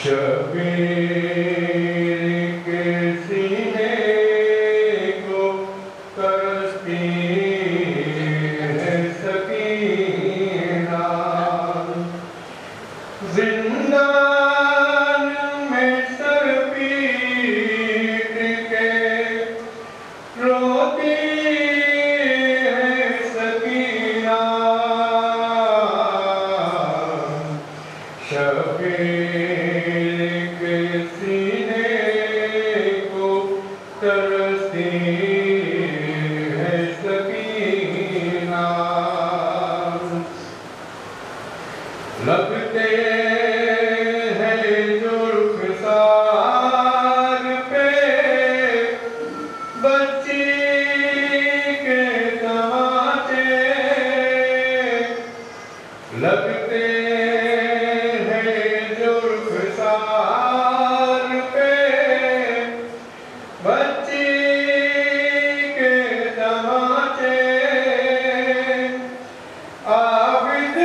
شبیر کے سینے کو ترستی ہے سکینہ، زندان میں سر پیٹ کے روتی ہے سکینہ، شبیر کے سینے کو ترستی ہے سکینہ، لگتے ہیں جو رخسار پہ بچی کے تماچے، لگتے ہیں جو رخسار پہ بچی کے تماچے، عابد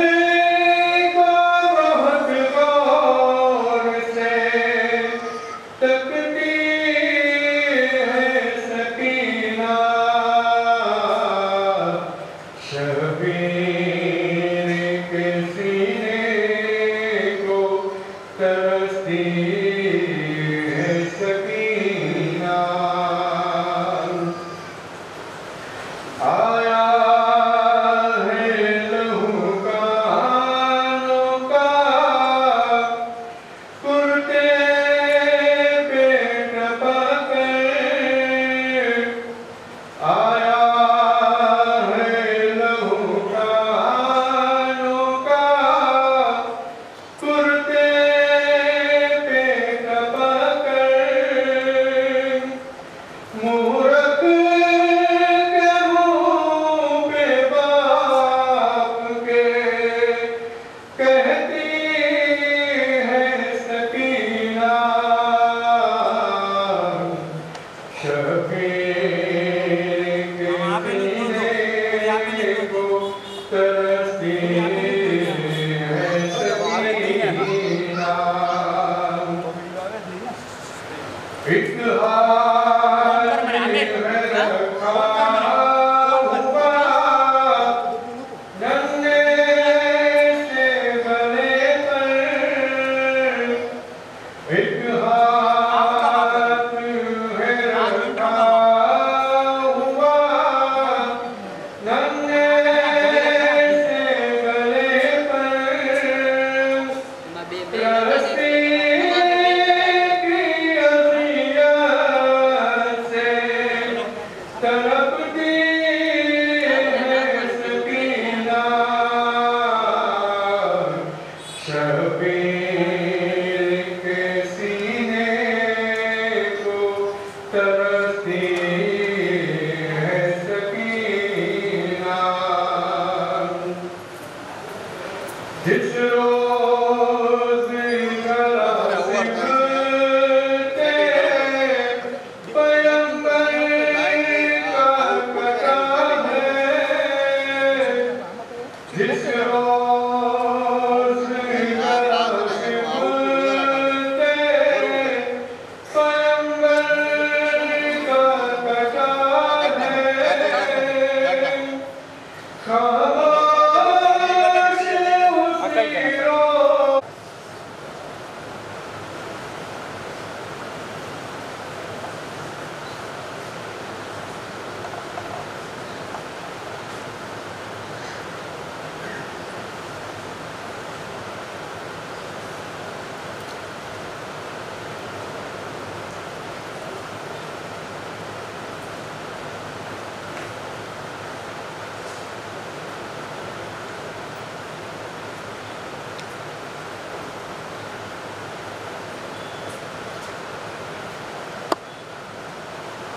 کو بہت غور سے تکتی ہے سکینہ، شبیر کے سینے کو ترستی ہے سکینہ، آیا ہے لہو کانوں کا کرتے پہ ٹپک کر، آیا ہے لہو کانوں کا کرتے پہ ٹپک کر، مورک کے منہ پہ باپ کے کہتی ہے سکینہ، شبیر کے سینے کو ترستی ہے سکینہ، ایک ہاتھ میں رکھا ہوا ننھے سے گلے پر، ایک ہاتھ میں رکھا ہوا ننھے سے گلے پر، رسی کی اذیت سے تڑپتی ہے سکینہ، شبیر کے سینے کو ترستی ہے سکینہ، جس روز گلا سکھتے پیغمبر کا کٹا ہے، جس روز گلا سکھتے پیغمبر کا کٹا ہے، خاموش اس کی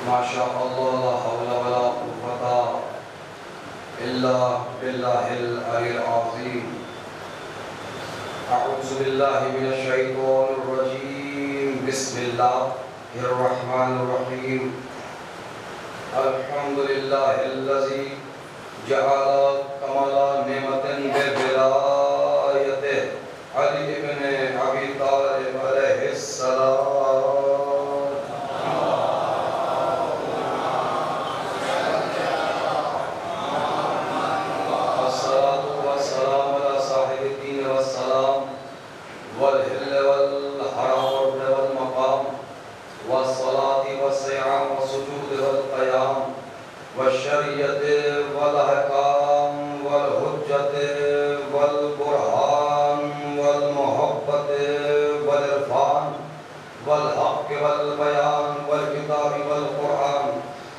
ماشاء اللہ لا حول ولا قوة إلا بالله العلي العظيم، أعوذ بالله من الشيطان الرجيم، بسم الله الرحمن الرحيم، الحمد لله الذي جعل كمال نعمة بولایته علی ابن ابی طالب علیہ والظل والحرام والمقام والصلاة والصيام والسجود والقيام والشريعة والأحكام والحجة والبرهان والمحبة والعرفان والحق والبيان والكتاب والقرآن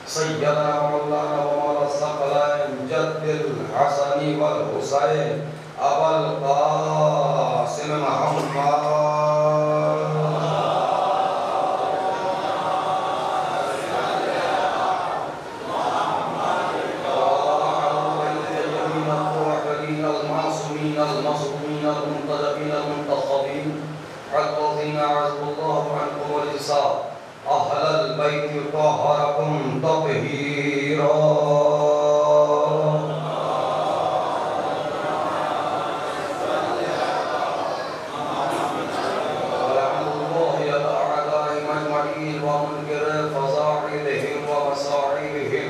سيدنا مولانا ومولا الثقلين جد الحسن والحسين أبا القاسم محمد المصومين المنتجبين المنتخبين الذين عزب الله عنكم والإحسان أهل البيت طهركم تطهيرا ولعن الله على أعدائهم أجمعين ومنكر فصاعدهم ومصاعبهم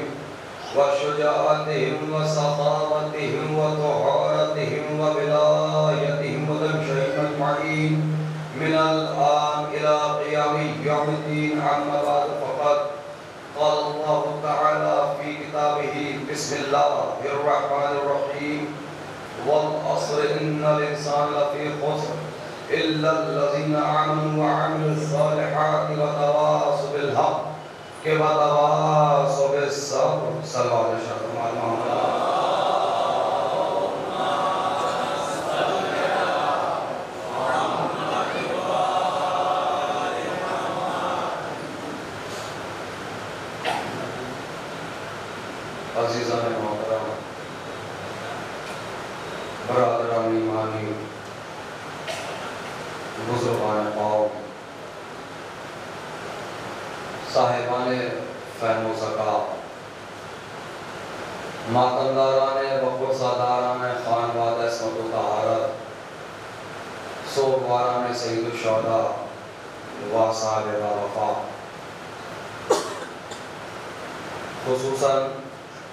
وشجاعتهم وسخاوتهم وطهارتهم وبلايتهم ودم شيء أجمعين من الآن إلى قيام يوم الدين عما بعد فقد قال الله تعالى في كتابه بسم الله الرحمن الرحيم والعصر إن الإنسان لفي خسر إلا الذين آمنوا وعملوا الصالحات وتواصوا بالحق وتواصوا بالصبر صلى الله عليه وسلم عزیزان محترم برادران ایمانی بزرگان قوم صاحبان فہم و ذکا ماتمداران وقت ساداران خانواد عصمت و طہارت سوگواران سید الشہداء و صاحب وفا خصوصاً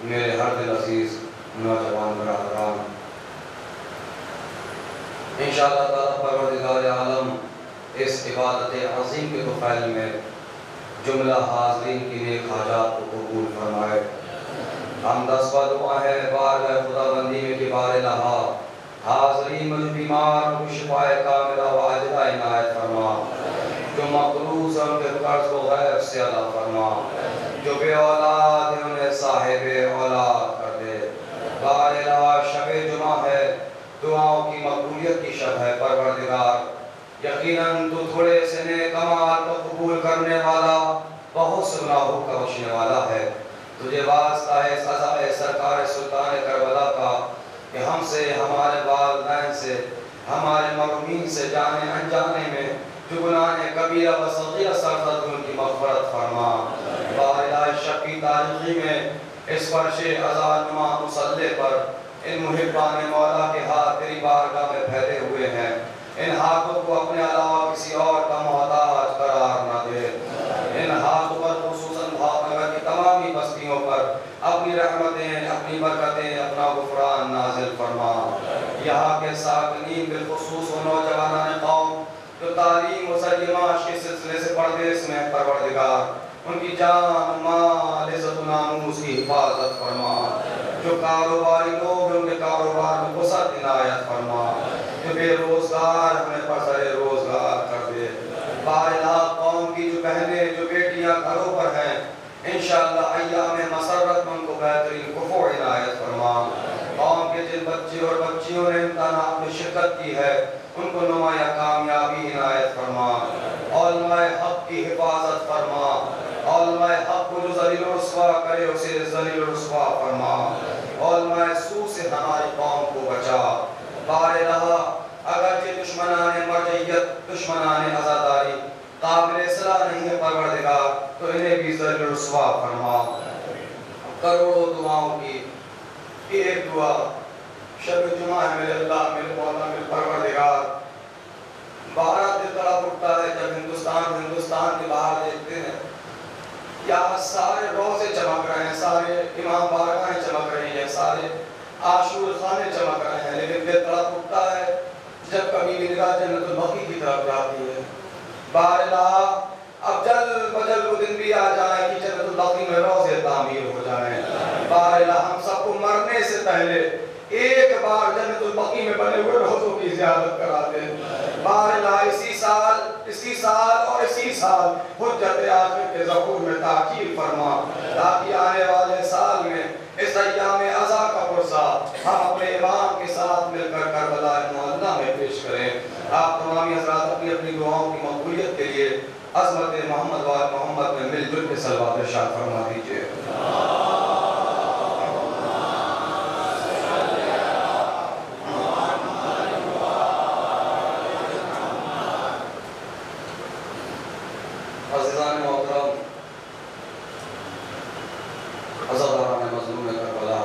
میرے ہر دل عزیز نوجوان برادران انشاءاللہ تعالیٰ پروردگار عالم اس عبادت عظیم کے طفیل میں جملہ حاضرین کی نیک حاجات کو قبول فرمائے ہم دسوہ دعا ہے بارگاہ خدا بندی میں کبار الہا حاضرین مجھ بیمار کو شفاء کاملہ واجدہ عنایت فرما جو مقروض ہیں ان کے قرض کو غیر سے عطا فرما جو بے اولاد ہیں انہیں صاحب اولاد کر دے بار الہا شب جمعہ ہے دعاؤں کی مقبولیت کی شب ہے پروردگار یقیناً تو تھوڑے سے نیک اعمال کو قبول کرنے والا بہت سے گناہوں کا بخشنے والا ہے تجھے واسطہ ہے اس عزائے سرکار سلطان کربلا کا کہ ہم سے ہمارے والدین سے ہمارے مرحومین سے جانے انجانے میں جو گناہ کبیرہ و صغیرہ سرزد ان کی مغفرت فرما بارہا شب کی تاریخی میں اس فرش عزا نما مصلی پر ان محبان مولا کے ہاتھ تیری بارگاہ میں پھیلے ہوئے ہیں ان ہاتھوں کو اپنے علاوہ کسی اور کا محتاج قرار نہ دے ان ہاتھوں پر خصوصاً بھاپ نگر کی تمامی بستیوں پر اپنی رحمتیں اپنی برکتیں اپنا غفران نازل فرما یہاں کے ساکنین بالخصوص و نوجوانان قوم جو تعلیم و سری معاش کے سلسلے سے پردیس میں پروردگار ان کی جان مال عزت و ناموس کی حفاظت فرما جو کاروباری لوگ ان کے کاروبار میں وسعت عنایت فرما جو بے روزگار ہمیں پر سر روزگار کر دے بارہا قوم کی جو بہنیں جو بیٹیاں گھروں پر ہیں انشاءاللہ ایام مسرت میں ان کو بہترین کفو عنایت فرما قوم کے جن بچے اور بچیوں نے امتحانات میں شرکت کی ہے ان کو نمایاں کامیابی عنایت فرما علماء حق کی حفاظت فرما علماء حق کو جو ذلیل و رسوا کرے اسے ذلیل و رسوا فرما علماء سوء سے ہماری قوم کو بچا بارہا اگرچہ دشمنان مرجعیت دشمنان عزاداری قابل اصلاح نہیں ہے پروردگار تو انہیں بھی ذلیل و رسوا فرما کروڑوں دعاؤں کی ایک دعا شب جمعہ ہے میرے اللہ میرے مولا میرے پروردگار بارہ دل تڑپ اٹھتا ہے جب ہندوستان کے باہر دیکھتے ہیں یہاں سارے روزے چمک رہے ہیں سارے امام بارگاہیں چمک رہی ہیں سارے عاشور خانے چمک رہے ہیں لیکن دل تڑپ اٹھتا ہے جب کبھی بھی نگاہ جنت البقیع کی طرف جاتی ہے، باراللہ اب جل بجل وہ دن بھی آ جائیں کہ جنت البقیع میں روضے تعمیر ہو جائیں، باراللہ ہم سب کو مرنے سے پہلے ایک بار جنت البقیع میں بنے ہوئے روضوں کی زیارت کرا دیں، باراللہ اسی سال اور اسی سال حجت آخر کے ظہور میں تاخیر فرما، تاکہ آنے والے سال میں اس ایام عزا کا پرسہ ہم اپنے امام کے ساتھ مل کر کربلا معلّہ میں پیش کریں۔ آپ تمامی حضرات اپنی اپنی دعاؤں کی مقبولیت کے لیے عظمت محمد و محمد میں مل جل کے صلوات ارشاد فرما دیجئے۔ عزیزان محترم، عزاداران مظلوم کربلا،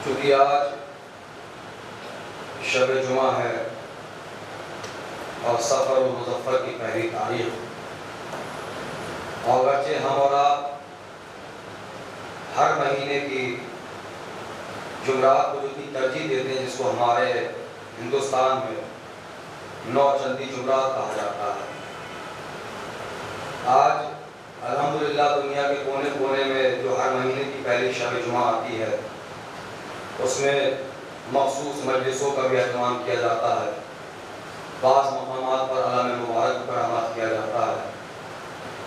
چونکہ آج شب جمعہ ہے اور سفر المظفر کی پہلی تاریخ، اور اگرچہ ہم اور آپ ہر مہینے کی جمعرات کو جتنی ترجیح دیتے ہیں، جس کو ہمارے ہندوستان میں نو چندی جمعرات کہا جاتا ہے، آج الحمدللہ دنیا کے کونے کونے میں جو ہر مہینے کی پہلی شب جمعہ آتی ہے، اس میں مخصوص مجلسوں کا بھی اہتمام کیا جاتا ہے، بعض مقامات پر علم مبارک پر آمد کیا جاتا ہے۔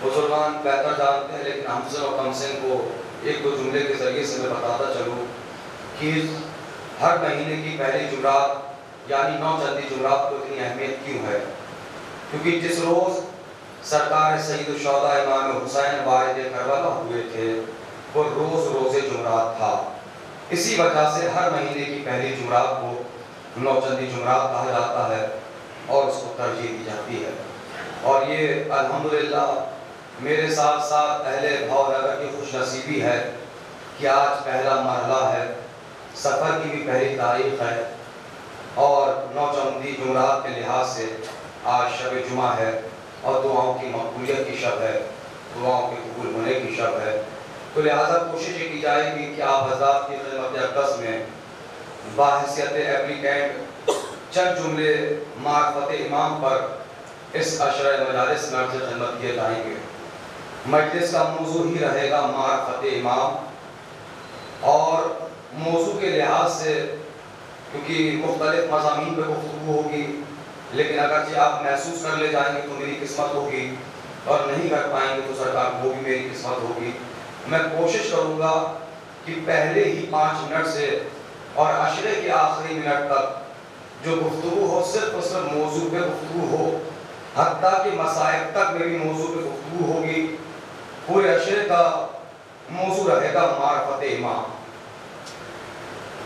مسلمان بہتر جانتے ہیں، لیکن ہمسن اور کمسن کو ایک دو جملے کے ذریعے سے میں بتاتا چلوں کہ ہر مہینے کی پہلی جمعرات یعنی نو چندی جمعرات کو اتنی اہمیت کیوں ہے؟ کیونکہ جس روز سرکار سید الشہداء امام حسین وارد کربلا ہوئے تھے، وہ روز جمعرات تھا، اسی وجہ سے ہر مہینے کی پہلی جمعرات کو نو چندی جمعرات کہا جاتا ہے اور اس کو ترجیح دی جاتی ہے۔ اور یہ الحمدللہ میرے ساتھ ساتھ اہل بھاؤ نگر کی خوش نصیبی ہے کہ آج پہلا مرحلہ ہے، سفر کی بھی پہلی تاریخ ہے، اور نو چندی جمعرات کے لحاظ سے آج شب جمعہ ہے اور دعاؤں کی مقبولیت کی شب ہے، دعاؤں کے قبول ہونے کی شب ہے۔ تو لہٰذا کوشش یہ کی جائے گی کہ آپ حضرات کی خدمت اقدس میں باحثیت ایپلیکینٹ چند جملے معرفت امام پر اس عشرہ مجالس میں عرض خدمت کیے جائیں گے۔ مجلس کا موضوع ہی رہے گا معرفت امام، اور موضوع کے لحاظ سے کیونکہ مختلف مضامین پہ گفتگو ہوگی، لیکن اگرچہ آپ محسوس کر لے جائیں گے تو میری قسمت ہوگی، اور نہیں کر پائیں گے تو سرکار وہ بھی میری قسمت ہوگی۔ میں کوشش کروں گا کہ پہلے ہی 5 منٹ سے اور عشرے کے آخری منٹ تک جو گفتگو ہو صرف اور صرف موضوع پہ گفتگو ہو، حتیٰ کہ مسائب تک میری موضوع پہ گفتگو ہوگی۔ پورے عشرے کا موضوع رہے گا معرفت امام،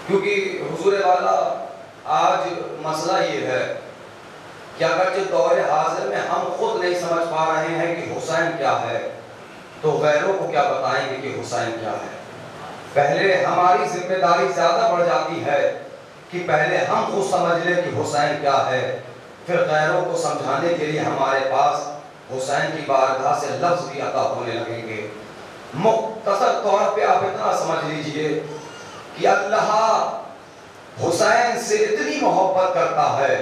کیونکہ حضور والا آج مسئلہ یہ ہے کہ اگرچہ دور حاضر میں ہم خود نہیں سمجھ پا رہے ہیں کہ حسین کیا ہے، تو غیروں کو کیا بتائیں گے کہ حسین کیا ہے؟ پہلے ہماری ذمہ داری زیادہ بڑھ جاتی ہے کہ پہلے ہم خود سمجھ لیں کہ حسین کیا ہے، پھر غیروں کو سمجھانے کے لیے ہمارے پاس حسین کی بارگاہ سے لفظ بھی عطا ہونے لگیں گے۔ مختصر طور پہ آپ اتنا سمجھ لیجئے کہ اللہ حسین سے اتنی محبت کرتا ہے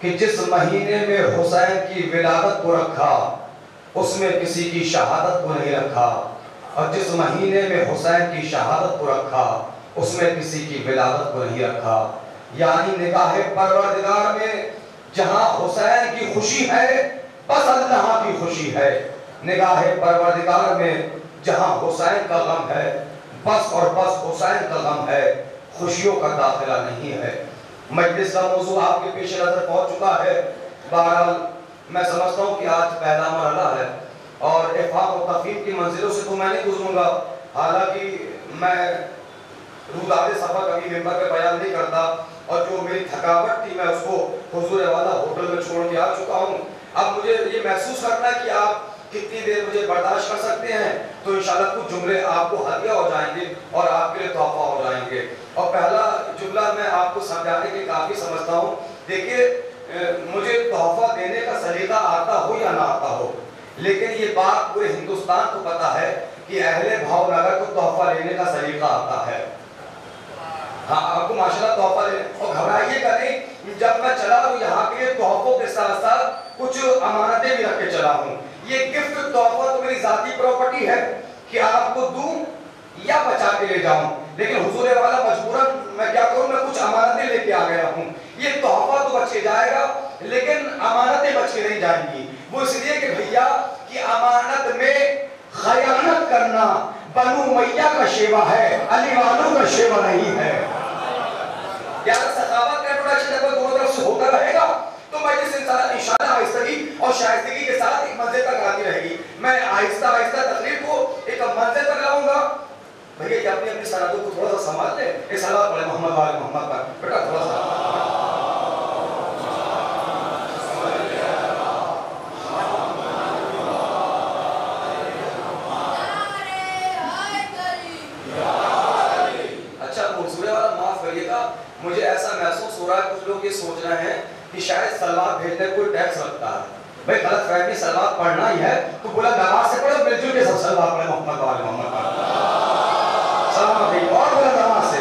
کہ جس مہینے میں حسین کی ولادت کو رکھا، اس میں کسی کی شہادت کو نہیں رکھا، اور جس مہینے میں حسین کی شہادت کو رکھا، اس میں کسی کی ولادت کو نہیں رکھا۔ یعنی نگاہ پروردگار میں جہاں حسین کی خوشی ہے، بس اللہ کی خوشی ہے، نگاہ پروردگار میں جہاں حسین کا غم ہے، بس اور بس حسین کا غم ہے، خوشیوں کا داخلہ نہیں ہے۔ مجلس کا موضوع آپ کے پیش نظر پہنچ چکا ہے۔ بہرحال میں سمجھتا ہوں کہ آج پہلا مرحلہ ہے، اور افہام و تفہیم کی منزلوں سے تو میں نہیں گزروں گا، حالانکہ میں روداد سفر کبھی ممبر پہ بیان نہیں کرتا، اور جو میری تھکاوٹ تھی میں اس کو حضور والا ہوٹل میں چھوڑ کے آ چکا ہوں۔ اب مجھے یہ محسوس کرنا ہے کہ آپ کتنی دیر مجھے برداشت کر سکتے ہیں، تو انشاءاللہ کچھ جملے آپ کو ہدیہ ہو جائیں گے اور آپ کے لیے تحفہ ہو جائیں گے۔ اور پہلا جملہ میں آپ کو سمجھانے کے کافی سمجھتا ہوں۔ دیکھیے، مجھے تحفہ دینے کا سلیقہ آتا ہو یا نہ آتا ہو، لیکن یہ بات پورے ہندوستان کو پتا ہے کہ اہل بھاؤ نگر کو تحفہ لینے کا سلیقہ آتا ہے۔ ہاں آپ کو ماشاءاللہ تحفہ دے اور گھبرائیے گا نہیں. جب میں چلا تو یہاں کے تحفوں کے ساتھ ساتھ کچھ امانتیں بھی رکھ کے چلا ہوں. یہ گفٹ تحفہ تو میری ذاتی پراپرٹی ہے کہ آپ کو دوں یا بچا کے لے جاؤں, لیکن حضور والا مجبوراً میں کیا کروں, میں کچھ امانتیں لے کے آ گیا ہوں. یہ تحفہ تو بچ کے جائے گا لیکن امانتیں بچ کے نہیں جائیں گی. وہ اس لیے کہ بھیا کہ امانت میں خیانت کرنا بنو امیہ کا شیوا ہے, علی والوں کا شیوا نہیں ہے. یار سخاوت کا انٹروڈکشن جب دونوں طرف سے ہوتا رہے گا تو مجلس انشاءاللہ آہستگی اور شائستگی کے ساتھ ایک منزل تک آتی رہے گی. میں آہستہ آہستہ تقریر کو ایک منزل تک لاؤں گا. بھیا یہ اپنی اپنی سرحدوں کو تھوڑا سا سنبھال لیں. ایک صلوات پڑھیں محمد وآل محمد پر. بیٹا تھوڑا سا مجھے ایسا محسوس ہو رہا ہے کچھ لوگ یہ سوچ رہے ہیں کہ شاید سلوات بھیجنے کوئی ٹیکس لگتا ہے. بھائی غلط فہمی, سلوات پڑھنا ہی ہے تو بلند آواز سے پڑھو, مل جل کے سب سلوات پڑھیں محمد وآل محمد پر. سلام علیکم اور بلند آواز سے.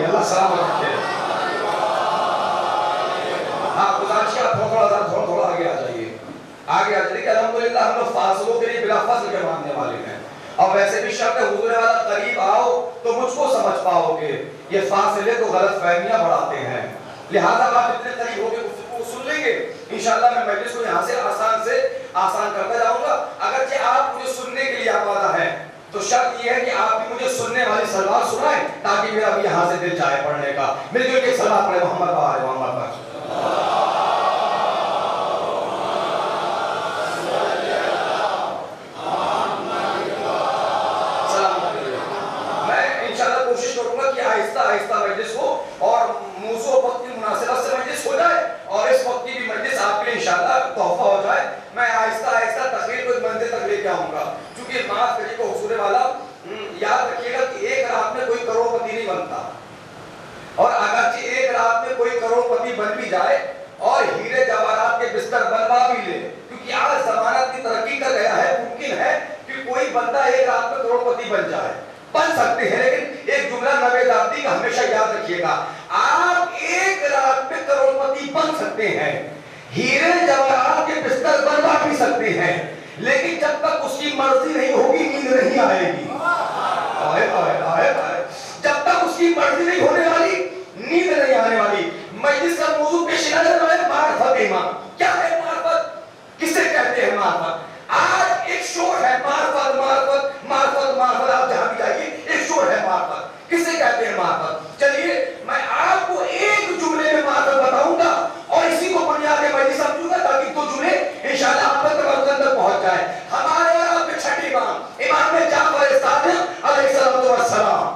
اللہ سلام رکھے. ہاں گزارش ہے آپ تھوڑا آگے آ جائیے, آگے آ جائیے کہ الحمدللہ ہم لوگ فاصلوں کے لیے بلا فاصل کے ماننے والے ہیں. اور ویسے بھی شرط ہے حضور والا قریب آؤ تو مجھ کو سمجھ پاؤ گے. یہ فاصلے تو غلط فہمیاں بڑھاتے ہیں, لہذا آپ اتنے قریب ہو کے گفتگو سن لیں گے. انشاءاللہ میں مجلس کو یہاں سے آسان کرتا جاؤں گا. اگرچہ آپ مجھے سننے کے لیے آمادہ ہیں تو شرط یہ ہے کہ آپ بھی مجھے سننے والی سلوات سنائیں تاکہ میرا بھی یہاں سے دل چاہے پڑھنے کا. مل جل کے سلوات پڑھیں محمد وآل محمد پر. آہستہ مجلس ہو اور موضوع وقت کی مناسبت سے مجلس ہو جائے اور اس وقت کی بھی مجلس آپ کے لیے انشاءاللہ تحفہ ہو جائے. میں آہستہ تقریر کو منزل تک لے کے آؤں گا. چونکہ معاف کریے کو حضور والا یاد رکھیے گا کہ ایک رات میں کوئی کروڑ پتی نہیں بنتا, اور اگرچہ ایک رات میں کوئی کروڑ پتی بن بھی جائے اور ہیرے جواہرات کے بستر بنوا بھی لے, کیونکہ آج زمانہ کی ترقی کر گیا ہے, ممکن ہے کہ کوئی بندہ ایک رات میں کروڑ پتی بن جائے, بن سکتے ہیں. لیکن ایک جملہ نوید آبدی کا ہمیشہ یاد رکھیے گا, آپ ایک رات میں کروڑپتی بن سکتے ہیں, ہیرے جواہرات کے بستر بنوا بھی سکتے ہیں, لیکن جب تک اس کی مرضی نہیں ہوگی نیند نہیں آئے گی. جب تک اس کی مرضی نہیں ہونے والی نیند نہیں آنے والی. مجلس کا موضوع پیش نظر ہے معرفت ایمان. کیا ہے معرفت, کسے کہتے ہیں معرفت؟ آج ایک شور ہے معرفت معرفت معرفت معرفت, آپ جہاں بھی جائیے ایک شور ہے معرفت. کسے کہتے ہیں معرفت؟ چلیے میں آپ کو ایک جملے میں معرفت بتاؤں گا اور اسی کو بنیاد مجلس سمجھوں گا تاکہ دو جملے انشاءاللہ آپ تک اندر پہنچ جائے. ہمارے اور آپ کے چھٹے امام جعفر صادق علیہ السلام.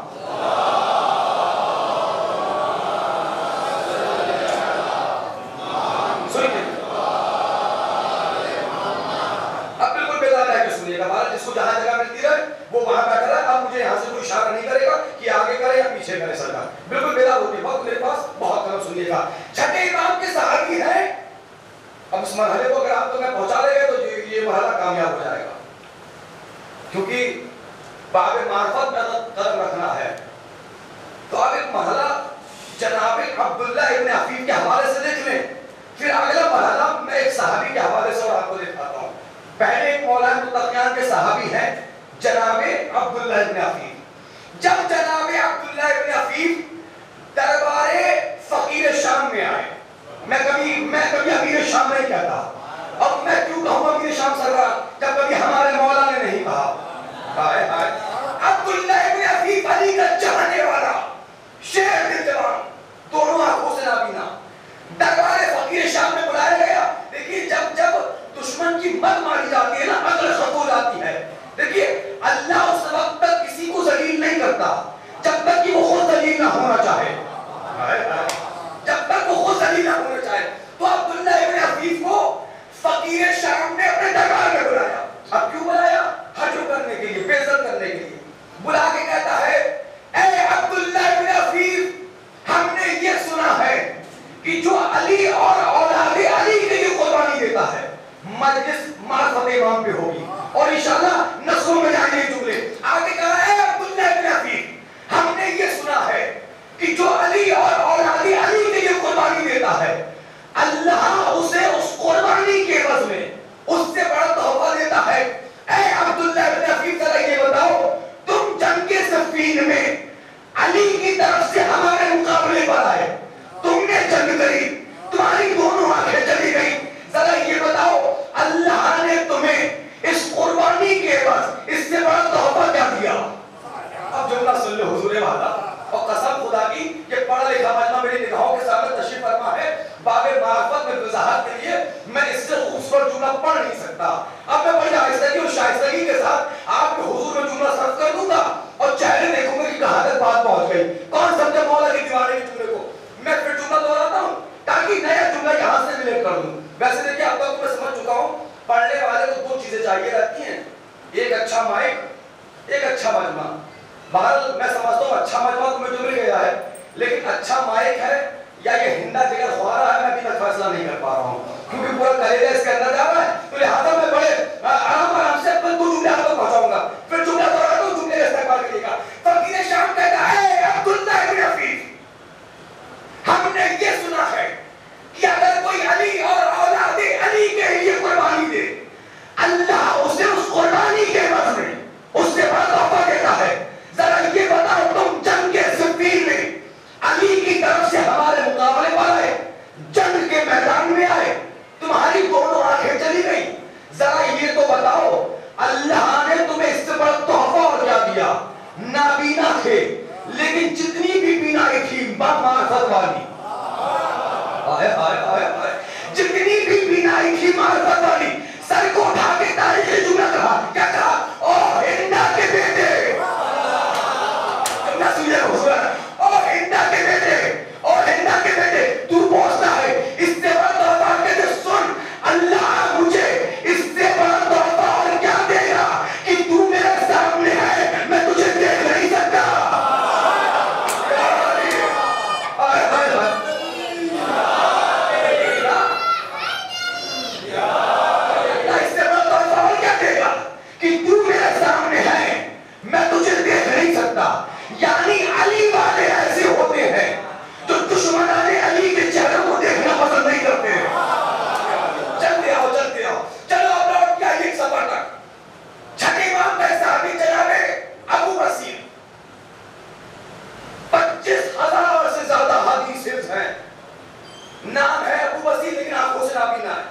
جس کو جہاں جگہ ملتی رہے وہ وہاں بیٹھا رہے. اب مجھے یہاں سے کوئی اشارہ نہیں کرے گا کہ آگے کرے یا پیچھے کرے. سرکار بالکل بیدار ہوتی وقت میرے پاس بہت کم. سنیے گا چھٹے امام کے صحابی ہیں. اب اس مرحلے کو اگر آپ تو میں پہنچا دے گا تو یہ مرحلہ کامیاب ہو جائے گا, کیونکہ باب معرفت میں قدم رکھنا ہے. تو آپ ایک مرحلہ جناب عبداللہ ابن عفیف کے حوالے سے دیکھ لیں, پھر اگلا مرحلہ میں ایک صحابی کے حوالے سے اور آپ کو دکھاتا ہوں. پہلے ایک مولانا متقیان کے صحابی ہیں جناب عبداللہ ابن عفیف. جب جناب عبداللہ ابن عفیف دربار فقیر شام میں آئے, میں کبھی امیر شام نہیں کہتا, اب میں کیوں کہوں امیر شام سرکار جب کبھی ہمارے مولا نے نہیں کہا. عبداللہ ابن عفیف علی کا چاہنے والا شیر دل جوان, دونوں آنکھوں سے نابینا, دربار فقیر شام میں بلایا گیا. دیکھیے جب دشمن کی مت ماری جاتی ہے نا, عقل ختم ہو جاتی ہے. دیکھیے اللہ اس وقت تک کسی کو ذلیل نہیں کرتا جب تک کہ وہ خود ذلیل نہ ہونا چاہے. جب تک وہ خود ذلیل نہ ہونا چاہے. تو عبداللہ ابن عفیف کو فقیر شام نے اپنے دربار میں بلایا. اب کیوں بلایا؟ حجو کرنے کے لیے, بے عزت کرنے کے لیے. بلا کے کہتا ہے اے عبداللہ ابن عفیف, ہم نے یہ سنا ہے کہ جو علی اور اولاد علی کے لیے قربانی دیتا ہے مجلس معرفت امام پہ ہوگی اور انشاءاللہ نسلوں میں جائیں گے جملے. آگے کہا ہے عبداللہ ابن عفیف, ہم نے یہ ہے اللہ اسے اس قربانی کے عوض میں اس سے بڑا تحفہ دیتا ہے. اے عبداللہ ابن حفیظ ذرا یہ بتاؤ تم جنگ صفین میں علی کی طرف سے ہمارے مقابلے پر آئے, تم نے جنگ کری, تمہاری دونوں آنکھیں چلی گئی, ذرا یہ بتاؤ اللہ نے تمہیں اس قربانی کے عوض اس سے بڑا تحفہ کیا دیا؟ اب جملہ سن لو حضور والا, اور قسم خدا کی یہ پڑھا لکھا مجمع میری نگاہوں کے سامنے تشریف فرما ہے, باب معرفت میں وضاحت کے لیے میں اس سے خوبصورت جملہ پڑھ نہیں سکتا. اب میں بڑی آہستگی اور شائستگی کے ساتھ آپ کے حضور میں جملہ صرف کر دوں گا اور چہرے دیکھوں گا کہ کہاں تک بات پہنچ گئی, کون سمجھے مولا کی دیوانے کے جملے کو. میں پھر جملہ دہراتا ہوں تاکہ نیا جملہ یہاں سے ریلیٹ کر دوں. ویسے دیکھیے اب تک میں سمجھ چکا ہوں پڑھنے والے کو دو چیزیں چاہیے رہتی ہیں, ایک اچھا مائک, ایک اچھا مجمع. بہرحال میں سمجھتا ہوں اچھا مجمع تمہیں جو مل گیا ہے, لیکن اچھا مائک ہے یا یہ ہندا جگر خوارا ہے میں ابھی تک فیصلہ نہیں کر پا رہا ہوں, کیونکہ پورا کلیجہ اس کے اندر جا رہا ہے. تو لہٰذا میں بڑے آرام سے اپنے دو جملے آپ تک پہنچاؤں گا, پھر جملہ دہراتا ہوں, جملے کا استقبال کریے گا. فقیر شام کہتا ہے عبداللہ ابن حفیظ ہم نے یہ سنا ہے کہ اگر کوئی علی اور اولاد علی کے لیے قربانی دے اللہ اسے اس قربانی کے عوض میں اس سے بڑا تحفہ دیتا ہے. ذرا یہ بتاؤ تم جنگ کے صفین میں علی کی طرف سے ہمارے مقابلے پر آئے, جنگ کے میدان میں آئے, تمہاری دونوں آنکھیں چلی گئی, ذرا یہ تو بتاؤ اللہ نے تمہیں اس سے بڑا تحفہ اور کیا دیا؟ نابینا تھے لیکن جتنی بھی بینائی تھی معرفت والی, جتنی بھی بینائی تھی معرفت والی, سر کو اٹھا کے تاریخی جملہ کہا, کیا کہا؟ او ہندا کے بیٹے, جملہ سنیے حضور, او ہندا کے بیٹے, او ہندا کے بیٹے, تو پوچھتا ہے اس سے بڑا تحفہ کہتے سن, اللہ مجھے اس سے بڑا تحفہ اور کیا دے گا کہ تو میرے سامنے ہے, میں تجھے دیکھ نہیں سکتا. کہ تو میرے سامنے ہے میں تجھے دیکھ نہیں سکتا. یعنی علی والے ایسے ہوتے ہیں جو دشمنان علی کے چہروں کو دیکھنا پسند نہیں کرتے. چلتے آؤ چلتے آؤ, چلو اب لوٹ کے آئیے ایک سفر تک. چھٹے امام کا صحابی جناب ابو بصیر, 25,000 سے زیادہ حدیث ہیں, نام ہے ابو بصیر لیکن آنکھوں سے نابینا ہے.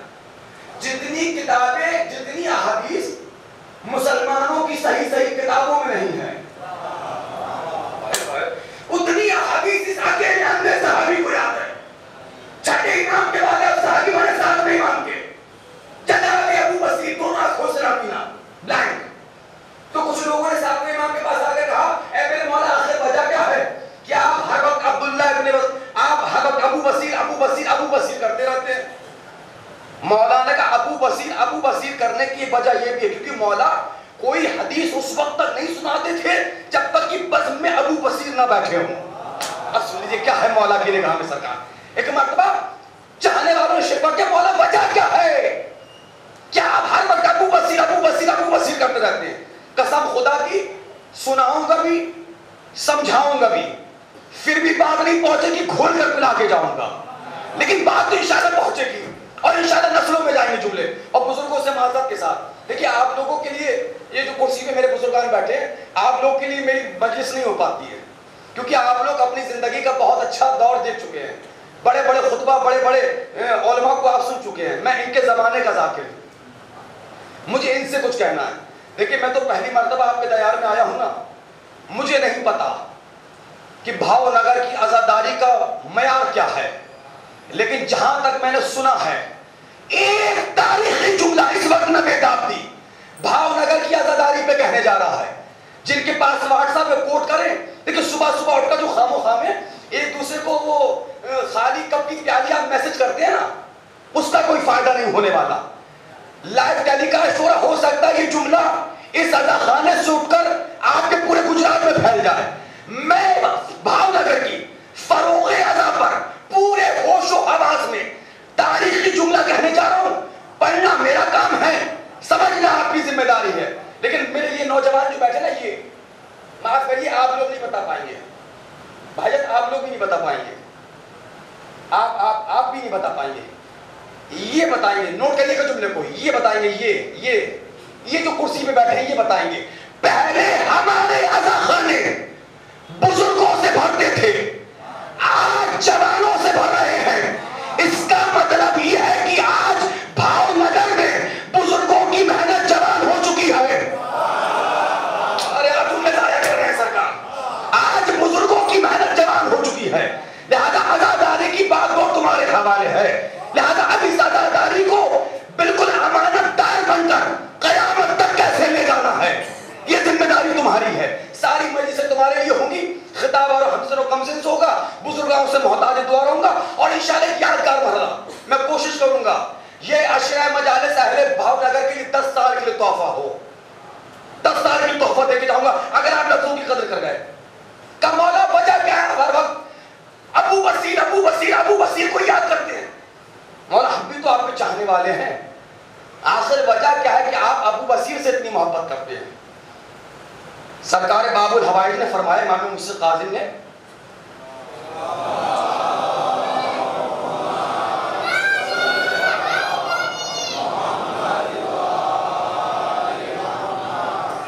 جتنی کتابیں جتنی احادیث مسلمانوں کی صحیح کتابوں میں نہیں ہے, اتنی احادیث اس اکیلے اندھے صحابی کو یاد ہے. چھٹے امام کے بعد اب صحابی بڑے ساتھ نہیں مان کے جناب ابو بصیر دونوں آنکھوں سے نابینا بلائنڈ. تو کچھ لوگوں نے ساتھ امام کے پاس آ کے کہا اے میرے مولا آخر وجہ کیا ہے کہ آپ ہر وقت عبداللہ ابن آپ ہر وقت ابو بصیر کرتے رہتے ہیں. مولا نے کہا ابو بصیر کرنے کی وجہ یہ بھی ہے کیونکہ مولا کوئی حدیث اس وقت تک نہیں سناتے تھے جب تک کہ بزم میں ابو بصیر نہ بیٹھے ہوں. اب سن لیجیے کیا ہے مولا کی نگاہ میں سرکار. ایک مرتبہ چاہنے والوں نے شکوہ کیا مولا وجہ کیا ہے, کیا آپ ہر وقت ابو بصیر کرتے رہتے ہیں؟ قسم خدا کی سناؤں گا بھی سمجھاؤں گا بھی, پھر بھی بات نہیں پہنچے گی, کھول کر پلا کے جاؤں گا, لیکن بات تو انشاءاللہ پہنچے گی اور انشاءاللہ نسلوں میں جائیں گے جملے. اور بزرگوں سے معذرت کے ساتھ دیکھیے آپ لوگوں کے لیے یہ جو کرسی پہ میرے بزرگان بیٹھے ہیں, آپ لوگ کے لیے میری مجلس نہیں ہو پاتی ہے کیونکہ آپ لوگ اپنی زندگی کا بہت اچھا دور دیکھ چکے ہیں, بڑے بڑے خطبہ بڑے بڑے علماء کو آپ سن چکے ہیں. میں ان کے زمانے کا ذاکر ہوں, مجھے ان سے کچھ کہنا ہے. دیکھیے میں تو پہلی مرتبہ آپ کے دیار میں آیا ہوں نا, مجھے نہیں پتا کہ بھاؤ نگر کی عزاداری کا معیار کیا ہے, لیکن جہاں تک میں نے سنا ہے ایک تاریخی جملہ اس وقت میں بیداب تھی بھاؤ نگر کی عزاداری پہ کہنے جا رہا ہے. جن کے پاس واٹس ایپ پہ کوٹ کریں, لیکن صبح اٹھ کر جو خام و خام ہے ایک دوسرے کو وہ خالی کپ کی پیالی آپ میسج کرتے ہیں نا, اس کا کوئی فائدہ نہیں ہونے والا. لائیو ٹیلی کاسٹ ہو رہا, ہو سکتا ہے یہ جملہ اس عزا خانے سے اٹھ کر آپ کے پورے گجرات میں پھیل جائے. میں بھاؤ نگر کی فروغ عزا پر پورے ہوش و حواس میں تاریخی جملہ کہنے جا رہا ہوں. پڑھنا میرا کام ہے, سمجھنا آپ کی ذمہ داری ہے, لیکن میرے یہ نوجوان جو بیٹھے نا, یہ معاف کریے آپ لوگ نہیں بتا پائیں گے, بھائی جان آپ لوگ بھی نہیں بتا پائیں گے. آپ بھی نہیں بتا پائیں گے. یہ بتائیں گے, نوٹ کریے گا جملے کو, یہ بتائیں گے, یہ جو کرسی پہ بیٹھے ہیں یہ بتائیں گے, پہلے ہمارے عزاخانے بزرگوں سے بھرتے تھے, آج جوانوں سے بھر رہے ہیں. اس کا مطلب یہ ہے کہ آج بھاؤ نگر میں بزرگوں کی محنت جوان ہو چکی ہے. ارے آپ تم میں ضائع کر رہے ہیں سرکار, آج بزرگوں کی محنت جوان ہو چکی ہے, لہذا عزاداری کی بات وہ تمہارے حوالے ہے. لہذا اب اس عزاداری کو بالکل امانت دار بن کر قیامت تک کیسے لے جانا ہے, یہ ذمہ داری تمہاری ہے. ساری مجلسیں تمہارے لیے ہوں گی, خطاب اور حمزن و کمزنس ہوگا, بزرگوں سے محتاج دعا رہوں گا, اور انشاءاللہ ایک یادگار مرحلہ میں کوشش کروں گا یہ عشرہ مجالس اہل بھاؤ نگر کے لیے 10 سال کے لیے تحفہ ہو, 10 سال کے لیے تحفہ دے کے جاؤں گا اگر آپ لفظوں کی قدر کر گئے. کہ مولا وجہ کیا ہے, ہر وقت ابو بصیر ابو بصیر ابو بصیر کو یاد کرتے ہیں. مولا ہم بھی تو آپ کے چاہنے والے ہیں, آخر وجہ کیا ہے کہ آپ ابو بصیر سے اتنی محبت کرتے ہیں. سرکار باب الحوائج نے فرمایا, امام مصر قاظم نے,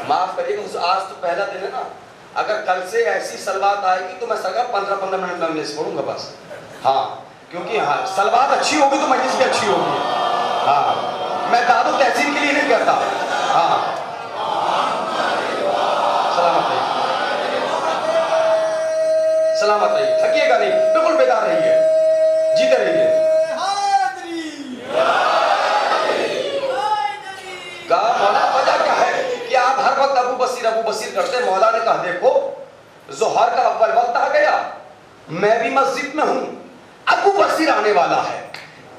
معاف کریے گا آج تو پہلا دن ہے نا, اگر کل سے ایسی سلوات آئے گی تو میں سرکار 15 منٹ میں مجلس پڑھوں گا بس. ہاں کیونکہ سلوات اچھی ہوگی تو مجلس بھی اچھی ہوگی. ہاں میں داد و تحسین کے لیے نہیں کہتا. ہاں سلامت رہیے, سلامت رہیے, تھکیے گا نہیں, بالکل بیدار رہیے, جیتے رہیے. کہا مولا وجہ کیا ہے کہ آپ ہر وقت ابو بصیر کرتے. مولا نے کہا دیکھو ظہر کا اول وقت آ گیا, میں بھی مسجد میں ہوں, ابو بصیر آنے والا ہے.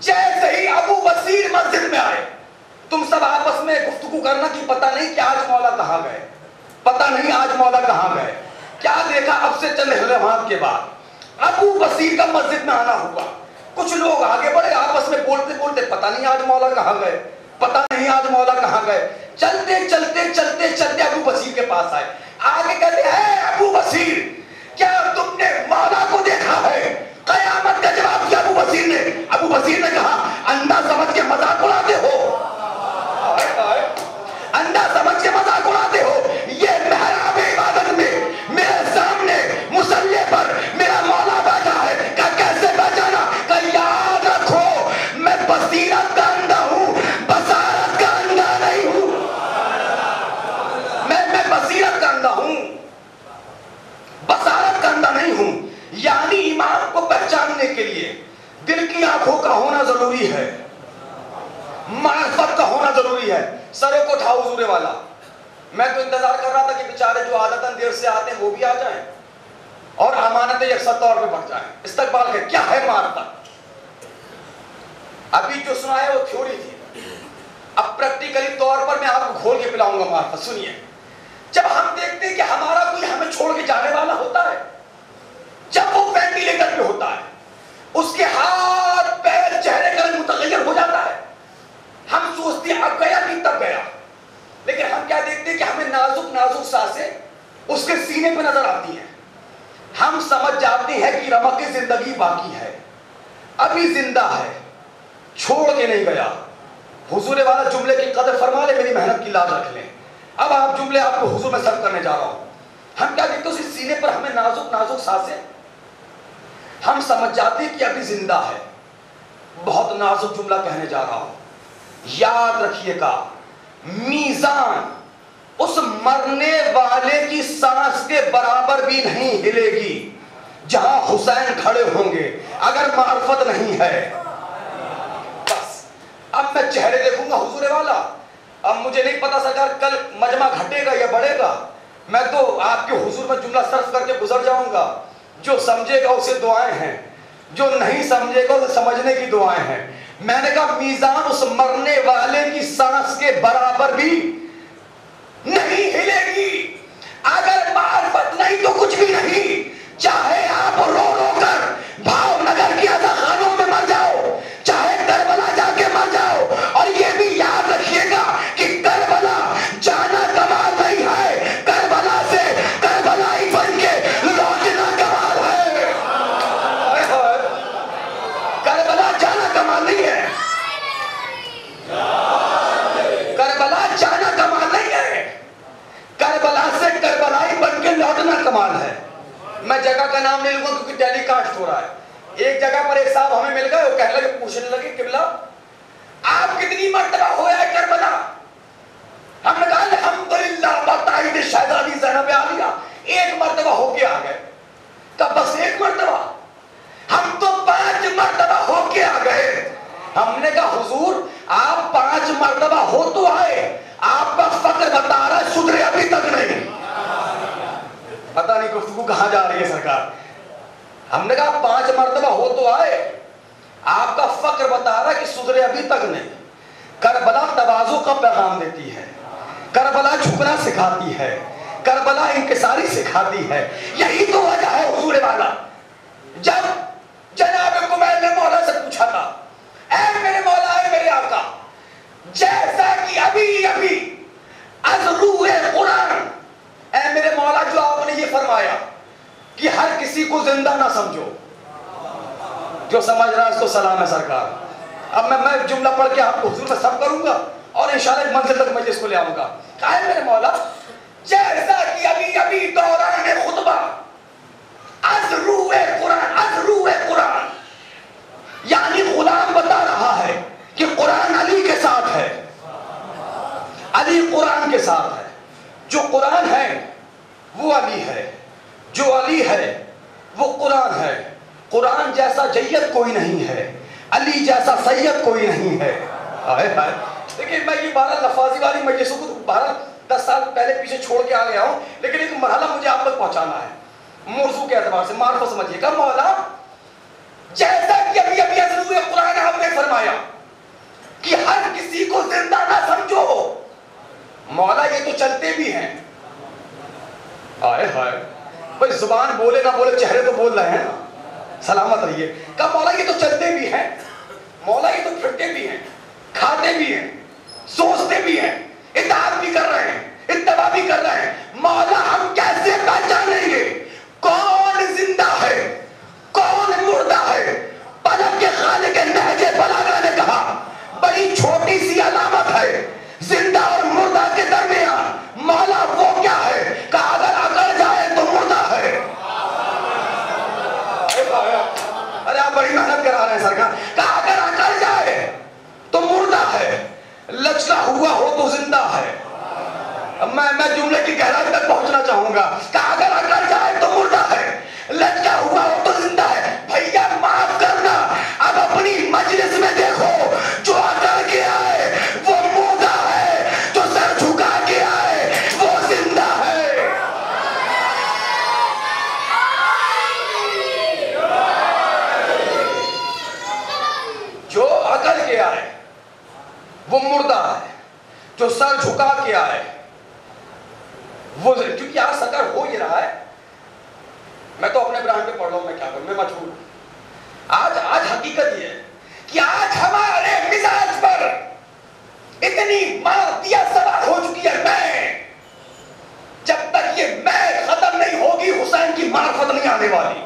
جیسے ہی ابو بصیر مسجد میں آئے تم سب آپس میں گفتگو کرنا کہ پتہ نہیں کہ آج مولا کہاں گئے, پتہ نہیں آج مولا کہاں گئے. کیا دیکھا اب سے چند لمحات کے بعد ابو بصیر کا مسجد میں آنا ہوا. کچھ لوگ آگے بڑھے آپس میں بولتے بولتے پتہ نہیں آج مولا کہاں گئے, پتہ نہیں آج مولا کہاں گئے. چلتے چلتے چلتے چلتے ابو بصیر کے پاس آئے. آگے کہتے ہیں ابو بصیر کیا تم نے مولا کو دیکھا ہے؟ قیامت کا جواب کیا ابو بصیر نے؟ ابو بصیر نے کہا اندھا سمجھ کے مذاق اڑاتے ہو, اندھا سمجھ کے مذاق اڑاتے ہو. یہ محراب عبادت میں میرے سامنے مصلی پر میرا مولا بیٹھا ہے. کہ کیسے پہچانا؟ کہ یاد رکھو میں بصیرت کا اندھا ہوں, بصارت کا اندھا نہیں ہوں. میں بصیرت کا اندھا ہوں, بصارت کا اندھا نہیں ہوں. یعنی امام کو پہچاننے کے لیے دل کی آنکھوں کا ہونا ضروری ہے, معرفت کا ہونا ضروری ہے. سروں کو اٹھاؤ حضور والا. میں تو انتظار کر رہا تھا کہ بیچارے جو عادتاً دیر سے آتے ہیں وہ بھی آ جائیں اور امانتیں یکساں طور پہ بڑھ جائیں. استقبال ہے کیا ہے معرفت. ابھی جو سنا ہے وہ تھیوری تھی, اب پریکٹیکلی طور پر میں آپ کو کھول کے پلاؤں گا معرفت. سنیے, جب ہم دیکھتے ہیں کہ ہمارا کوئی ہمیں چھوڑ کے جانے والا ہوتا ہے, جب وہ وینٹیلیٹر پہ ہوتا ہے, اس کے ہاتھ پیر چہرے کا رنگ متغیر ہو جاتا ہے, ہم سوچتے ہیں اب گیا نہیں تب گیا. لیکن ہم کیا دیکھتے ہیں کہ ہمیں نازک نازک سانسیں اس کے سینے پہ نظر آتی ہیں. ہم سمجھ جاتے ہیں کہ رمق زندگی باقی ہے, ابھی زندہ ہے, چھوڑ کے نہیں گیا. حضور والا جملے کی قدر فرما لے, میری محنت کی لاج رکھ لیں. اب آپ جملے آپ کو حضور میں سرو کرنے جا رہا ہوں. ہم کیا دیکھتے ہیں اس سینے پر ہمیں نازک نازک سانسیں, ہم سمجھ جاتے ہیں کہ ابھی زندہ ہے. بہت نازک جملہ کہنے جا رہا ہوں, یاد رکھیے گا. میزان اس مرنے والے کی سانس کے برابر بھی نہیں ہلے گی جہاں حسین کھڑے ہوں گے اگر معرفت نہیں ہے. بس اب میں چہرے دیکھوں گا حضور والا. اب مجھے نہیں پتا سرکار کل مجمع گھٹے گا یا بڑھے گا, میں تو آپ کے حضور میں جملہ صرف کر کے گزر جاؤں گا. جو سمجھے گا اسے دعائیں ہیں, جو نہیں سمجھے گا اسے سمجھنے کی دعائیں ہیں. میں نے کہا میزان اس مرنے والے کی سانس کے برابر بھی نہیں ہلے گی. اگر معرفت نہیں تو کچھ بھی نہیں. چاہے آپ رو رو کر بھاؤ نگر کی خانوں میں مر جاؤ, چاہے کربلا جا کے مر جاؤ, اور یہ بھی یاد رکھیے گا کہ کربلا جانا کمال نہیں ہے, کربلا سے کربلائی بن کے لوٹنا کمال ہے. پوچھنے لگے قبلہ آپ کتنی مرتبہ ہویا ہے کربلا؟ ہم نے کہا الحمدللہ بتائید شہزادی زینب عالیہ ایک مرتبہ ہو کے آ گئے. کب بس ایک مرتبہ؟ ہم تو 5 مرتبہ ہو کے آ گئے. ہم نے کہا حضور آپ 5 مرتبہ ہو تو آئے, آپ کا فقر بتا رہا ہے سدھرے ابھی تک نہیں. پتہ نہیں گفتگو کہاں جا رہی ہے سرکار. ہم نے کہا 5 مرتبہ ہو تو آئے, آپ کا فقر بتا رہا ہے کہ سدھرے ابھی تک نہیں. کربلا تواضع کا پیغام دیتی ہے, کربلا جھکنا سکھاتی ہے, کربلا انکساری سکھاتی ہے. یہی تو وجہ ہے حضور والا جب جناب کمیل نے مولا سے پوچھا تھا اے میرے مولا اے میرے آقا, جیسا کہ ابھی ابھی از روح قرآن, اے میرے مولا جو آپ نے یہ فرمایا کہ ہر کسی کو زندہ نہ سمجھو, جو سمجھ رہا ہے اس کو سلام ہے سرکار. اب میں جملہ پڑھ کے آپ کو حضور میں سب کروں گا اور انشاءاللہ ایک منزل تک مجلس کو لے آؤں گا. کہا ہے میرے مولا جیسا کہ ابھی ابھی دوران خطبہ از روح قرآن, از روح قرآن یعنی غلام بتا رہا ہے کہ قرآن علی کے ساتھ ہے, علی قرآن کے ساتھ ہے. جو قرآن ہے وہ علی ہے, جو علی ہے وہ قرآن ہے. قرآن جیسا جید کوئی نہیں ہے, علی جیسا سید کوئی نہیں ہے. دیکھیں میں یہ 12 لفاظی والی مجلسوں کو 10 سال پہلے پیچھے چھوڑ کے آ گیا ہوں, لیکن ایک مرحلہ مجھے آپ تک پہنچانا ہے موضوع کے اعتبار سے. معرفت سمجھیے گا. مولا جیسا کہ ابھی ابھی از روح قرآن آپ نے فرمایا کہ ہر کسی کو زندہ نہ سمجھو, مولا یہ تو چلتے بھی ہیں. آئے ہائے بھئی زبان بولے نہ بولے چہرے تو بول رہے ہیں, سلامت رہیے. کہا مولا یہ تو چلتے بھی ہیں, مولا یہ تو پھرتے بھی ہیں, کھاتے بھی ہیں, سوچتے بھی ہیں, اطاعت بھی کر رہے ہیں, اتباع بھی کر رہے ہیں. مولا ہم کیسے پہچانیں گے کون زندہ ہے کون مردہ ہے؟ پلک کے خالق نہج بلاغہ نے کہا بڑی چھوٹی سی علامت ہے زندہ اور مردہ کے درمیان. مولا وہ کیا ہے؟ کہا اگر اکڑ جائے تو مردہ ہے. ارے آپ بڑی محنت کرا رہے ہیں سرکار. کہا اگر اکڑ جائے تو مردہ ہے, لچکا ہوا ہو تو زندہ ہے. میں جملے کی گہرائی تک پہنچنا چاہوں گا. کہا اگر اکڑ جائے تو مردہ ہے, لچکا ہوا ہو تو زندہ ہے. بھیا معاف کرنا, اب اپنی مجلس میں دیکھو جو اکڑ کے آئے وہ مردہ ہے, جو سر جھکا کے آئے وہ زندہ ہے. جو اکڑ کے آئے وہ مردہ ہے, جو سر جھکا کے آئے وہ, کیونکہ آج سرکار ہو یہ رہا ہے. میں تو اپنے برانڈ پہ پڑھ رہا ہوں, میں کیا کروں, میں مجبور ہوں. آج حقیقت یہ ہے کہ آج ہمارے مزاج پر اتنی مادیت سوار ہو چکی ہے. میں جب تک یہ میں ختم نہیں ہوگی حسین کی معرفت نہیں آنے والی.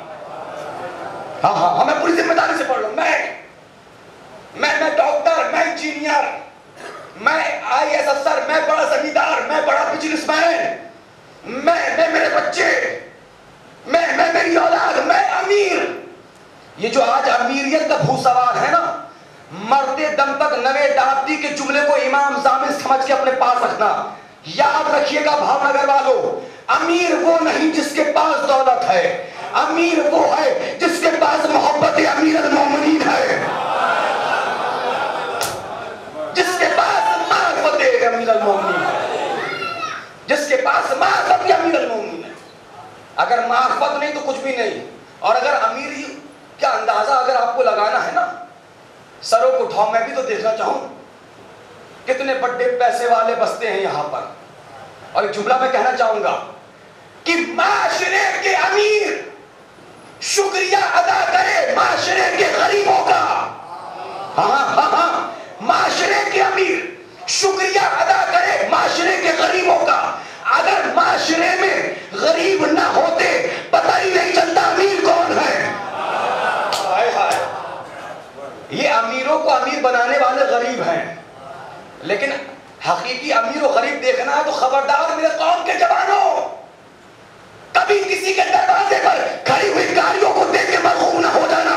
ہاں میں پوری ذمہ داری سے پڑھ رہا ہوں. میں ڈاکٹر, میں انجینئر, میں IAS افسر, میں بڑا زمیندار, میں بڑا بزنس مین, میں میرے بچے, میں میری اولاد, میں امیر. یہ جو آج امیریت کا بھو سوار ہے نا, مرتے دم تک نوے ڈاکٹی کے جملے کو امام ضامن سمجھ کے اپنے پاس رکھنا. یاد رکھیے گا بھاؤ نگر والوں, امیر وہ نہیں جس کے پاس دولت ہے, امیر وہ ہے جس کے پاس محبت امیر المومنین ہے, جس کے پاس معرفت امیر المومنین ہے, جس کے پاس معرفت امیر المومنین ہے. اگر معرفت نہیں تو کچھ بھی نہیں. اور اگر امیری کا اندازہ اگر آپ کو لگانا ہے نا, سروں کو اٹھاؤ. میں بھی تو دیکھنا چاہوں کتنے بڑے پیسے والے بستے ہیں یہاں پر. اور ایک جملہ میں کہنا چاہوں گا کہ معاشرے کے امیر شکریہ ادا کرے معاشرے کے غریبوں کا. ہاں معاشرے کے امیر شکریہ ادا کرے معاشرے کے غریبوں کا. اگر معاشرے میں غریب نہ ہوتے پتہ ہی نہیں چلتا امیر کون ہے. یہ امیروں کو امیر بنانے والے غریب ہیں, لیکن حقیقی امیر و غریب دیکھنا ہے تو خبردار میرے قوم کے جوانوں, کبھی کسی کے دروازے پر کھڑی ہوئی گاڑیوں کو دیکھ کے مرغوب نہ ہو جانا,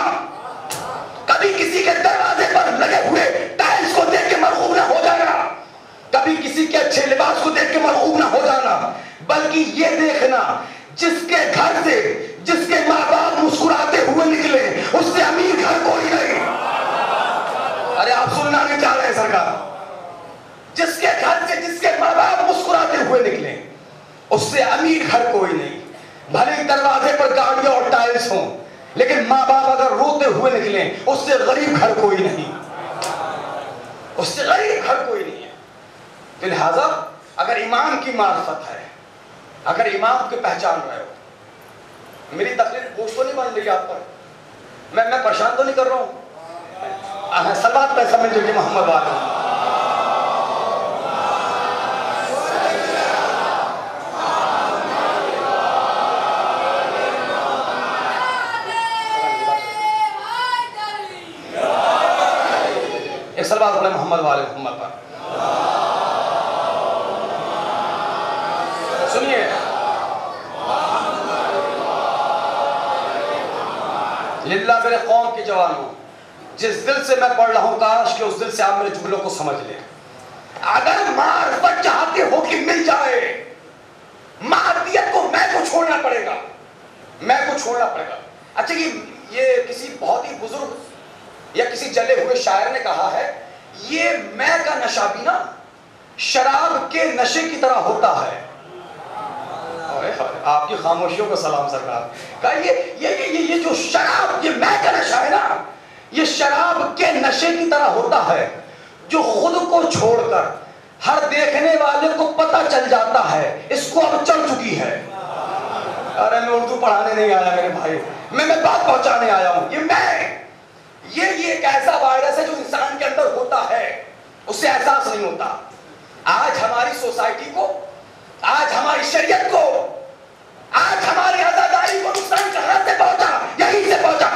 کبھی کسی کسی کے دروازے پر لگے ہوئے ٹائلز کو دیکھ کے مرغوب نہ ہو جانا, کبھی کسی کے اچھے لباس کو دیکھ کے مرغوب نہ ہو جانا, بلکہ یہ دیکھنا جس کے گھر سے جس کے ماں باپ مسکراتے ہوئے نکلے اس سے امیر گھر کوئی نہیں. ارے آپ سننا نہیں چاہ رہے سرکار, جس کے گھر سے جس کے ماں باپ مسکراتے ہوئے نکلے اس سے امیر گھر کوئی نہیں. بھلے ہی دروازے پر گاڑیاں اور ٹائلز ہوں, لیکن ماں باپ اگر روتے ہوئے نکلیں اس سے غریب گھر کوئی نہیں, اس سے غریب گھر کوئی نہیں ہے. تو لہذا اگر امام کی معرفت ہے, اگر امام کی پہچان رہے ہو, میری تقریر بوجھ تو نہیں بن رہی آپ پر, میں پریشان تو نہیں کر رہا ہوں, سلوات پہ سمجھو کہ محمد والا ایک سلوات پڑھیں محمد والے محمد پر. سنیے, للہ میرے قوم کے جوانوں, جس دل سے میں پڑھ رہا ہوں کاش کہ اس دل سے آپ میرے جملوں کو سمجھ لیں. اگر معرفت چاہتے ہو کہ مل جائے, معرفت کو میں کو چھوڑنا پڑے گا, میں کو چھوڑنا پڑے گا. اچھا یہ کسی بہت ہی بزرگ یا کسی جلے ہوئے شاعر نے کہا ہے, یہ میں کا نشہ بھی نا شراب کے نشے کی طرح ہوتا ہے. آپ کی خاموشیوں کو سلام سرکار. کہا یہ جو شراب, یہ میں کا نشہ ہے نا, یہ شراب کے نشے کی طرح ہوتا ہے جو خود کو چھوڑ کر ہر دیکھنے والے کو پتہ چل جاتا ہے اس کو اب چل چکی ہے. ارے میں اردو پڑھانے نہیں آیا میرے بھائی, میں بات پہنچانے آیا ہوں. یہ ایک ایسا وائرس ہے جو انسان کے اندر ہوتا ہے, اس سے احساس نہیں ہوتا. آج ہماری سوسائٹی کو, آج ہماری شریعت کو, آج ہماری عزاداری کو نقصان کہاں سے پہنچا؟ یہیں سے پہنچا.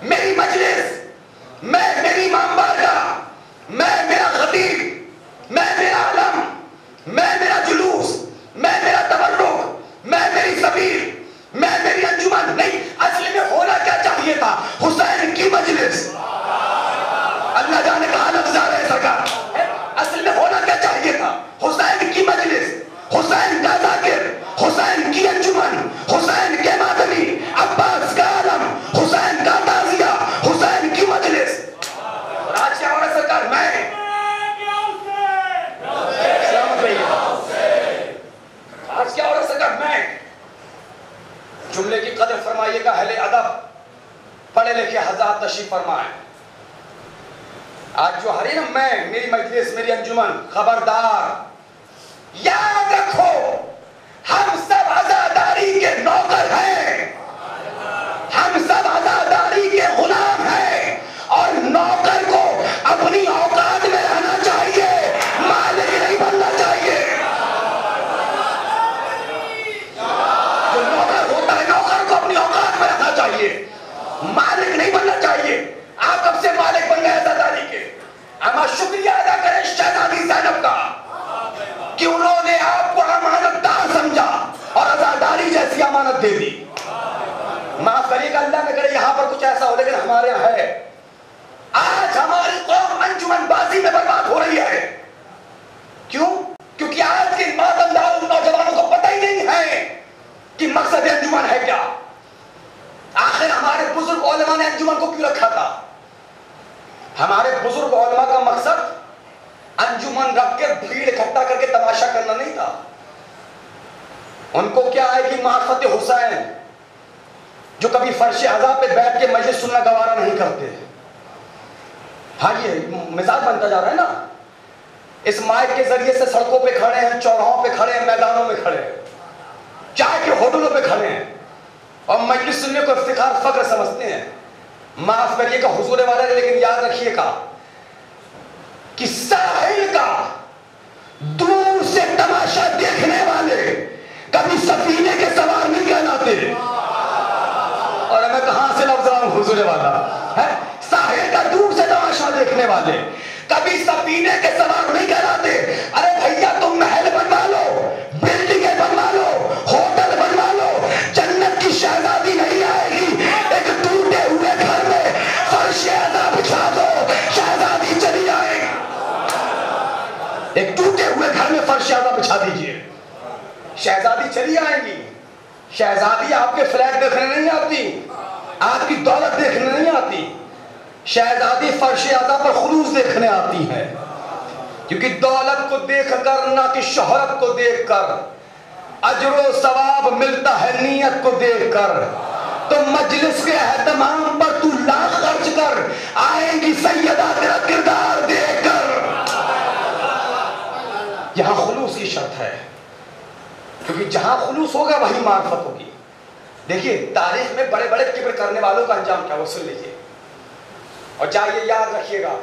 میری مجلس, میں میری امام بارگاہ, میں میرا خطیب, میں میرا علم, میں میرا جلوس, میں میرا تبرک, میں میری سبیل, میں میری انجمن نہیں. اصل میں ہونا کیا چاہیے تھا؟ حسین کی مجلس. اللہ جانے کہا لفظ آ رہے سرکار. اصل میں ہونا کیا چاہیے تھا؟ حسین کی مجلس, حسین کا ذاکر, حسین کی انجمن, حسین کے ماتمی, عباس کا عالم, حسین کا تعزیہ, حسین کی مجلس. اور آج کیا ہو رہا ہے سرکار؟ میں آج کیا ہو رہا ہے سرکار؟ میں جملے کی قدر فرمائیے گا. اہل ادب, پڑھے لکھے حضرات تشریف فرمائیں. آج جو ہری نا میں, میری مجلس, میری انجمن, خبردار یاد رکھو ہم سب عزاداری کے نوکر ہیں, ہم سب عزاداری کے غلام ہیں, اور نوکر کو اپنی اوقات میں رہنا چاہیے, مالک نہیں بننا چاہیے. جو نوکر ہوتا ہے نوکر کو اپنی اوقات میں رہنا چاہیے, مالک نہیں بننا چاہیے. آپ کب سے مالک بن گئے عزاداری کے؟ اما شکریہ ادا کریں شہزادی زینب کا کہ انہوں نے آپ کو امانت دار سمجھا اور عزاداری جیسی امانت دے دی. معاف کریے گا, اللہ نہ کرے یہاں پر کچھ ایسا ہو, لیکن ہمارے یہاں ہے. آج ہماری قوم انجمن بازی میں برباد ہو رہی ہے. کیوں؟ کیونکہ آج کے ماتمدار نوجوانوں کو پتہ ہی نہیں ہے کہ مقصد انجمن ہے کیا. آخر ہمارے بزرگ علماء نے انجمن کو کیوں رکھا تھا؟ ہمارے بزرگ علماء کا مقصد انجمن رکھ کے بھیڑ اکٹھا کر کے تماشا کرنا نہیں تھا. ان کو کیا ہے کہ معرفت حسین, جو کبھی فرش عزا پہ بیٹھ کے مجلس سننا گوارا نہیں کرتے. ہاں یہ مزاج بنتا جا رہا ہے نا. اس مائک کے ذریعے سے سڑکوں پہ کھڑے ہیں, چوراہوں پہ کھڑے ہیں, میدانوں میں کھڑے ہیں, چائے کے ہوٹلوں پہ کھڑے ہیں, اور مجلس سننے کو افتخار فخر سمجھتے ہیں. معاف کریے گا حضور والے, لیکن یاد رکھیے گا کہ ساحل کا دور سے تماشا دیکھنے والے کبھی سفینے کے سوار نہیں کہلاتے. اور میں کہاں سے لفظ رہا ہوں حضور والا ہے؟ ساحل کا دور سے تماشا دیکھنے والے کبھی سفینے کے سوار نہیں کہلاتے. ارے بھیا تم محل بنوا لو, بلڈنگیں بنوا لو, ہوٹل بنوا لو, جنت کی شہزادی نہیں آئے گی ایک ٹوٹے ہوئے گھر میں فرش فرشادہ بچھا دیجئے. شہزادی چلی آئیں گی. شہزادی آپ کے فلیٹ دیکھنے نہیں آتی, آپ کی دولت دیکھنے نہیں آتی. شہزادی فرش اعلیٰ پر خلوص دیکھنے آتی ہے, کیونکہ دولت کو دیکھ کر نہ کہ شہرت کو دیکھ کر اجر و ثواب ملتا ہے نیت کو دیکھ کر. تو مجلس کے اہتمام پر تو لاکھ خرچ کر, آئیں گی سیدہ تیرا کردار دیکھ کر. یہاں خلوص کی شرط ہے, کیونکہ جہاں خلوص ہوگا وہی معرفت ہوگی. دیکھیے تاریخ میں بڑے بڑے کبر کرنے والوں کا انجام کیا وہ سن لیجیے, اور چاہیے یاد رکھیے گا.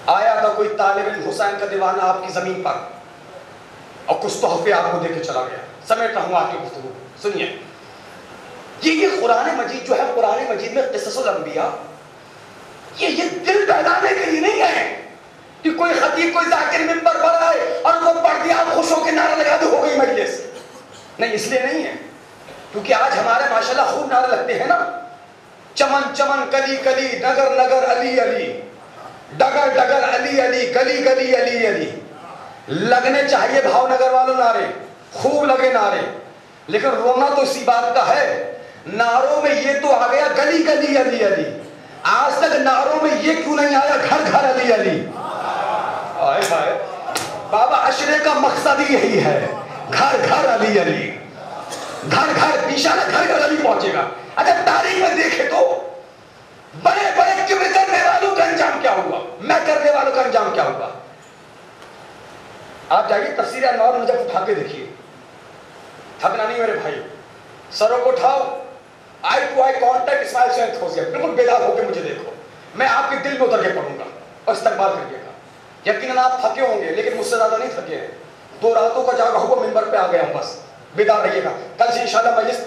آیا تھا کوئی طالب علم حسین کا دیوانہ آپ کی زمین پر, اور کچھ تحفے آپ کو دے کے چلا گیا. سمیٹ رہا ہوں آپ کی گفتگو, سنیے. یہ قرآن مجید جو ہے, قرآن مجید میں قصص الانبیاء یہ دل بہلانے کے لیے نہیں ہے کہ کوئی خطیب کوئی ذاکر منبر پر آئے اور وہ پڑھ دیا آپ خوش ہو کے نعرہ لگا دو ہو گئی مجلس. نہیں, اس لیے نہیں ہے, کیونکہ آج ہمارے ماشاءاللہ خوب نعرے لگتے ہیں نا. چمن چمن کلی کلی نگر نگر علی علی, ڈگر ڈگر علی علی, گلی گلی علی علی. لگنے چاہیے بھاؤ نگر والوں نعرے, خوب لگے نعرے, لیکن رونا تو اسی بات کا ہے نعروں میں یہ تو آ گیا گلی گلی علی علی. آج تک نعروں میں یہ کیوں نہیں آیا گھر گھر علی علی. آئے ہائے بابا, عشرے کا مقصد ہی یہی ہے, گھر گھر علی علی, گھر گھر پیشانہ گھر گھر علی پہنچے گا. اچھا تاریخ میں دیکھے تو بڑے بڑے کبر کرنے والوں کا انجام کیا ہوا, میں کرنے والوں کا انجام کیا ہوا. آپ جائیے تفسیر انوار نجف اٹھا کے دیکھیے, تھکنا نہیں میرے بھائی, سروں کو اٹھاؤ, آئی ٹو آئی کانٹیکٹ اسماعیل حسین کھوسیا, بالکل بیدار ہو کے مجھے دیکھو, میں آپ کے دل میں اتر کے پڑھوں گا اور استقبال کریے گا. یقیناً آپ تھکے ہوں گے لیکن مجھ سے زیادہ نہیں تھکے ہیں. 2 راتوں کا جاگا ہوا منبر پہ آ گیا ہوں, بس بیدار رہیے گا. کل سے انشاءاللہ مجلس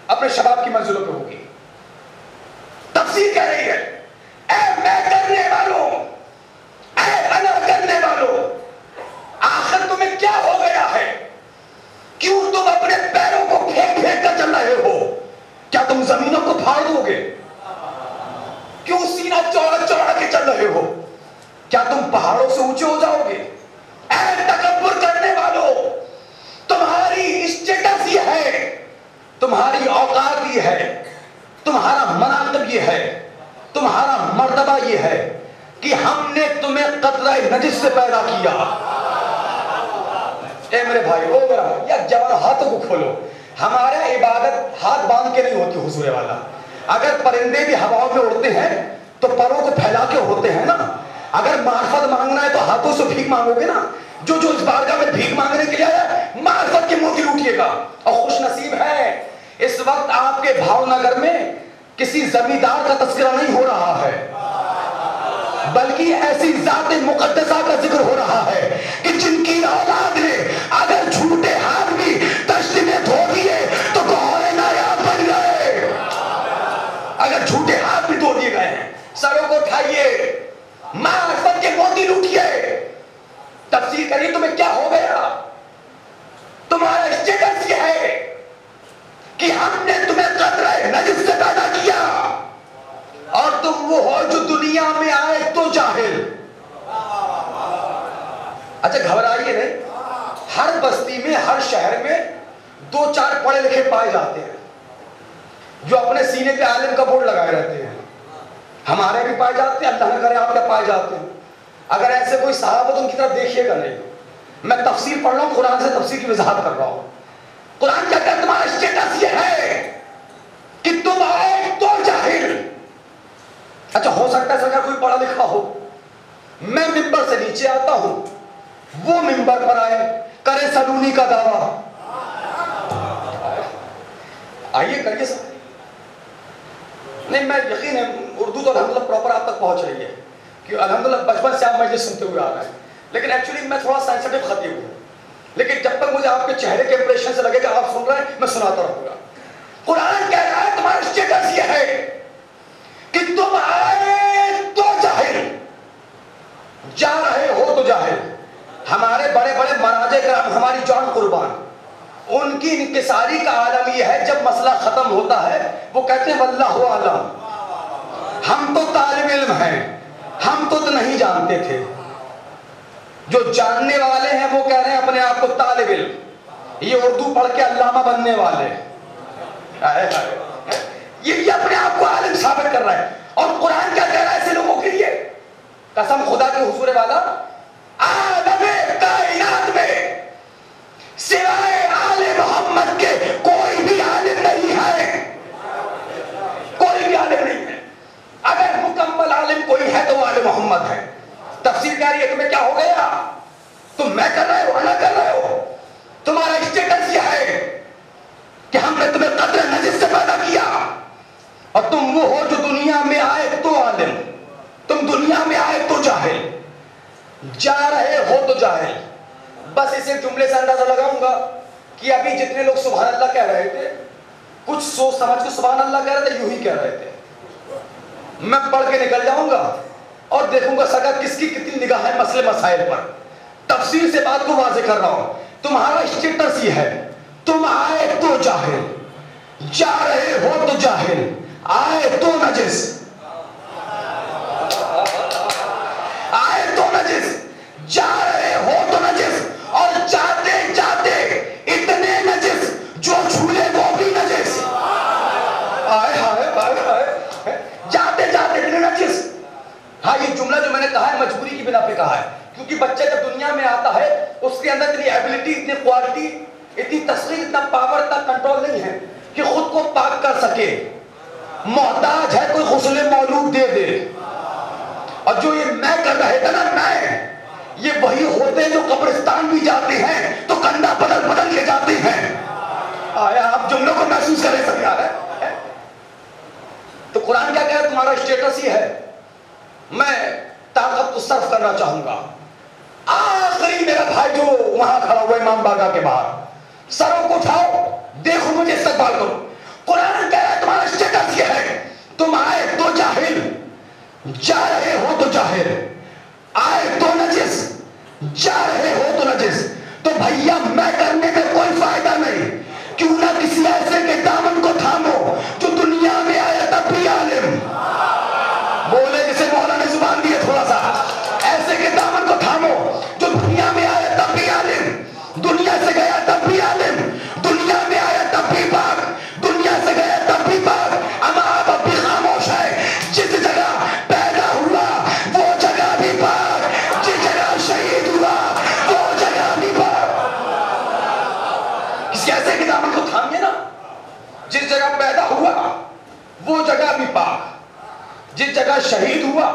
اپنے شباب کی منزلوں پہ ہوگی. تفسیر کہہ رہی ہے, اے میں کرنے والوں, اے انا کرنے والوں, آخر تمہیں کیا ہو گیا ہے, کیوں تم اپنے پیروں کو پھینک پھینک کر چل رہے ہو. کیا تم زمینوں کو پھاڑ دو گے, کیوں سینہ چوڑا چوڑا کے چل رہے ہو, کیا تم پہاڑوں سے اونچے ہو جاؤ گے. اے تکبر کرنے والوں, تمہاری اسٹیٹس یہ ہے, تمہاری اوقات یہ ہے, تمہارا مناقب یہ ہے, تمہارا مرتبہ یہ ہے کہ ہم نے تمہیں قطرہ نجس سے پیدا کیا. اے میرے بھائی, او میرا بھائی, یا جوان ہاتھوں کو کھولو. ہمارا عبادت ہاتھ باندھ کے نہیں ہوتی حضور والا. اگر پرندے بھی ہواؤں میں اڑتے ہیں تو پروں کو پھیلا کے ہوتے ہیں نا. اگر معرفت مانگنا ہے تو ہاتھوں سے بھیک مانگو گے نا. جو اس بارگاہ میں بھیک مانگنے کے لیے آیا, معرفت کی موتی لوٹیے گا. اور خوش نصیب ہے اس وقت آپ کے بھاؤ نگر میں کسی زمیندار کا تذکرہ نہیں ہو رہا ہے, بلکہ ایسی ذات مقدسہ کا ذکر ہو رہا ہے کہ جن کی اولاد نے اگر جھوٹے ہاتھ بھی دشت میں دھو دیے تو گوہر نایاب بن گئے. اگر جھوٹے ہاتھ بھی دھو دیے گئے ہیں, سروں کو اٹھائیے, معرفت کے موتی لوٹیے, تفسیر کریے تمہیں کیا ہو گیا. تمہارا اسٹیٹس یہ ہے کہ ہم نے تمہیں قطرہ نجس سے پیدا کیا, اور تم وہ ہو جو دنیا میں آئے تو جاہل. اچھا گھبرائیے نہیں, ہر بستی میں ہر شہر میں 2-4 پڑھے لکھے پائے جاتے ہیں جو اپنے سینے پہ عالم کا بورڈ لگائے رہتے ہیں. ہمارے بھی پائے جاتے ہیں, اللہ نہ کرے آپ کے پائے جاتے ہیں. اگر ایسے کوئی صحابہ تو ان کی طرف دیکھیے گا نہیں. میں تفسیر پڑھ رہا ہوں, قرآن سے تفسیر کی وضاحت کر رہا ہوں. قرآن کیا کہتا ہے, تمہارا اسٹیٹس یہ ہے کہ تم آئے تو جاہل. اچھا ہو سکتا ہے اگر کوئی پڑھا لکھا ہو, میں منبر سے نیچے آتا ہوں, وہ منبر پر آئے کرے سلونی کا دعویٰ. آئیے کریے سب. نہیں میں یقین ہے اردو تو الحمدللہ پراپر آپ تک پہنچ رہی ہے کہ الحمدللہ بچپن سے آپ مجلس سنتے ہوئے آ رہے ہیں. لیکن ایکچولی میں تھوڑا سینسٹیو خطیب ہوں, لیکن جب تک مجھے آپ کے چہرے کے امپریشن سے لگے کہ آپ سن رہے ہیں میں سناتا رہوں گا. قرآن کہہ رہا ہے تمہارا اسٹیٹس یہ ہے کہ تم آئے تو جاہل, جا رہے ہو تو جاہل. ہمارے بڑے بڑے مراجع کرام, ہماری جان قربان, ان کی انکساری کا عالم یہ ہے جب مسئلہ ختم ہوتا ہے وہ کہتے ہیں واللہ عالم, ہم تو طالب علم ہیں, ہم تو نہیں جانتے تھے. جو جاننے والے ہیں وہ کہہ رہے ہیں اپنے آپ کو طالب علم، یہ اردو پڑھ کے علامہ بننے والے، یہ اپنے آپ کو عالم ثابت کر رہا ہے۔ اور قرآن کیا کہہ رہا ہے ایسے لوگوں کے لیے؟ قسم خدا کے حضور والا، عالم کائنات میں سوائے آل محمد کے کوئی بھی عالم نہیں ہے، کوئی بھی عالم نہیں ہے۔ اگر مکمل عالم کوئی ہے تو وہ آل محمد ہے۔ تفسیر کہہ رہی ہے تمہیں کیا ہو گیا؟ تم میں کر رہے ہو، نہ کر رہے ہو، تمہارا اسٹیٹس یہ ہے کہ ہم نے تمہیں قطرہ نجس سے پیدا کیا، اور تم وہ ہو جو دنیا میں آئے تو عالم، تم دنیا میں آئے تو جاہل، جا رہے ہو تو جاہل۔ بس اسے جملے سے اندازہ لگاؤں گا کہ ابھی جتنے لوگ سبحان اللہ کہہ رہے تھے، کچھ سوچ سمجھ کے سبحان اللہ کہہ رہے تھے، یوں ہی کہہ رہے تھے۔ میں پڑھ کے نکل جاؤں گا اور دیکھوں گا سگا کس کی کتنی نگاہ ہے مسئلے مسائل پر۔ تفسیر سے بات کو واضح کر رہا ہوں، تمہارا اسٹیٹس یہ ہے، تم آئے تو جاہل، جا رہے ہو تو جاہل، آئے تو نجس، آئے تو نجس، جا رہے ہو تو نجس، اور جاتے جاتے اتنے نجس جو چھولے وہ بھی نجس، آئے ہائے ہائے ہائے، جاتے جاتے اتنے نجس۔ ہاں یہ جملہ جو میں نے کہا ہے مجبوری کی بنا پہ کہا ہے، کیونکہ بچہ جب دنیا میں آتا ہے اس کے اندر اتنی ایبلٹی، اتنی کوالٹی، اتنی تصویر، اتنا پاور، اتنا کنٹرول نہیں ہے کہ خود کو پاک کر سکے، محتاج ہے کوئی غسل مولود دے دے۔ اور جو یہ میں کر رہے تھے نا، میں، یہ وہی ہوتے ہیں جو قبرستان بھی جاتے ہیں تو کندھا بدل بدل کے جاتے ہیں۔ آیا آپ جملوں کو محسوس کریں سرکار ہے؟ تو قرآن کیا کہہ رہا ہے؟ تمہارا اسٹیٹس یہ ہے۔ میں طاقت کو صرف کرنا چاہوں گا، آخری میرا بھائی جو وہاں کھڑا ہوا امام باغا کے باہر، سروں کو اٹھاؤ، دیکھو مجھے استقبال کرو۔ قرآن کہہ رہا ہے تمہارا اسٹیٹس یہ ہے، تم آئے تو جاہل، جا رہے ہو تو جاہل، آئے تو نجس، جا رہے ہو تو نجس۔ تو بھیا میں کرنے میں کوئی فائدہ نہیں، کیوں نہ کسی ایسے کے دامن کو تھامو جو دنیا میں آیا تب بھی عالم، بولے جسے مولا نے زبان دی ہے تھوڑا سا، ایسے کے دامن کو تھامو جو دنیا میں آیا تب بھی عالم، دنیا سے گیا تب بھی عالم، دنیا میں آیا تب بھی پاک، دنیا سے گیا تب بھی پاک۔ اما آپ اب بھی خاموش ہے، جس جگہ پیدا ہوا وہ جگہ بھی پاک، جس جگہ شہید ہوا وہ جگہ بھی پاک۔ کسی ایسے کے دامن کو تھامیے نا، جس جگہ پیدا ہوا وہ جگہ بھی پاک، جس جگہ شہید ہوا۔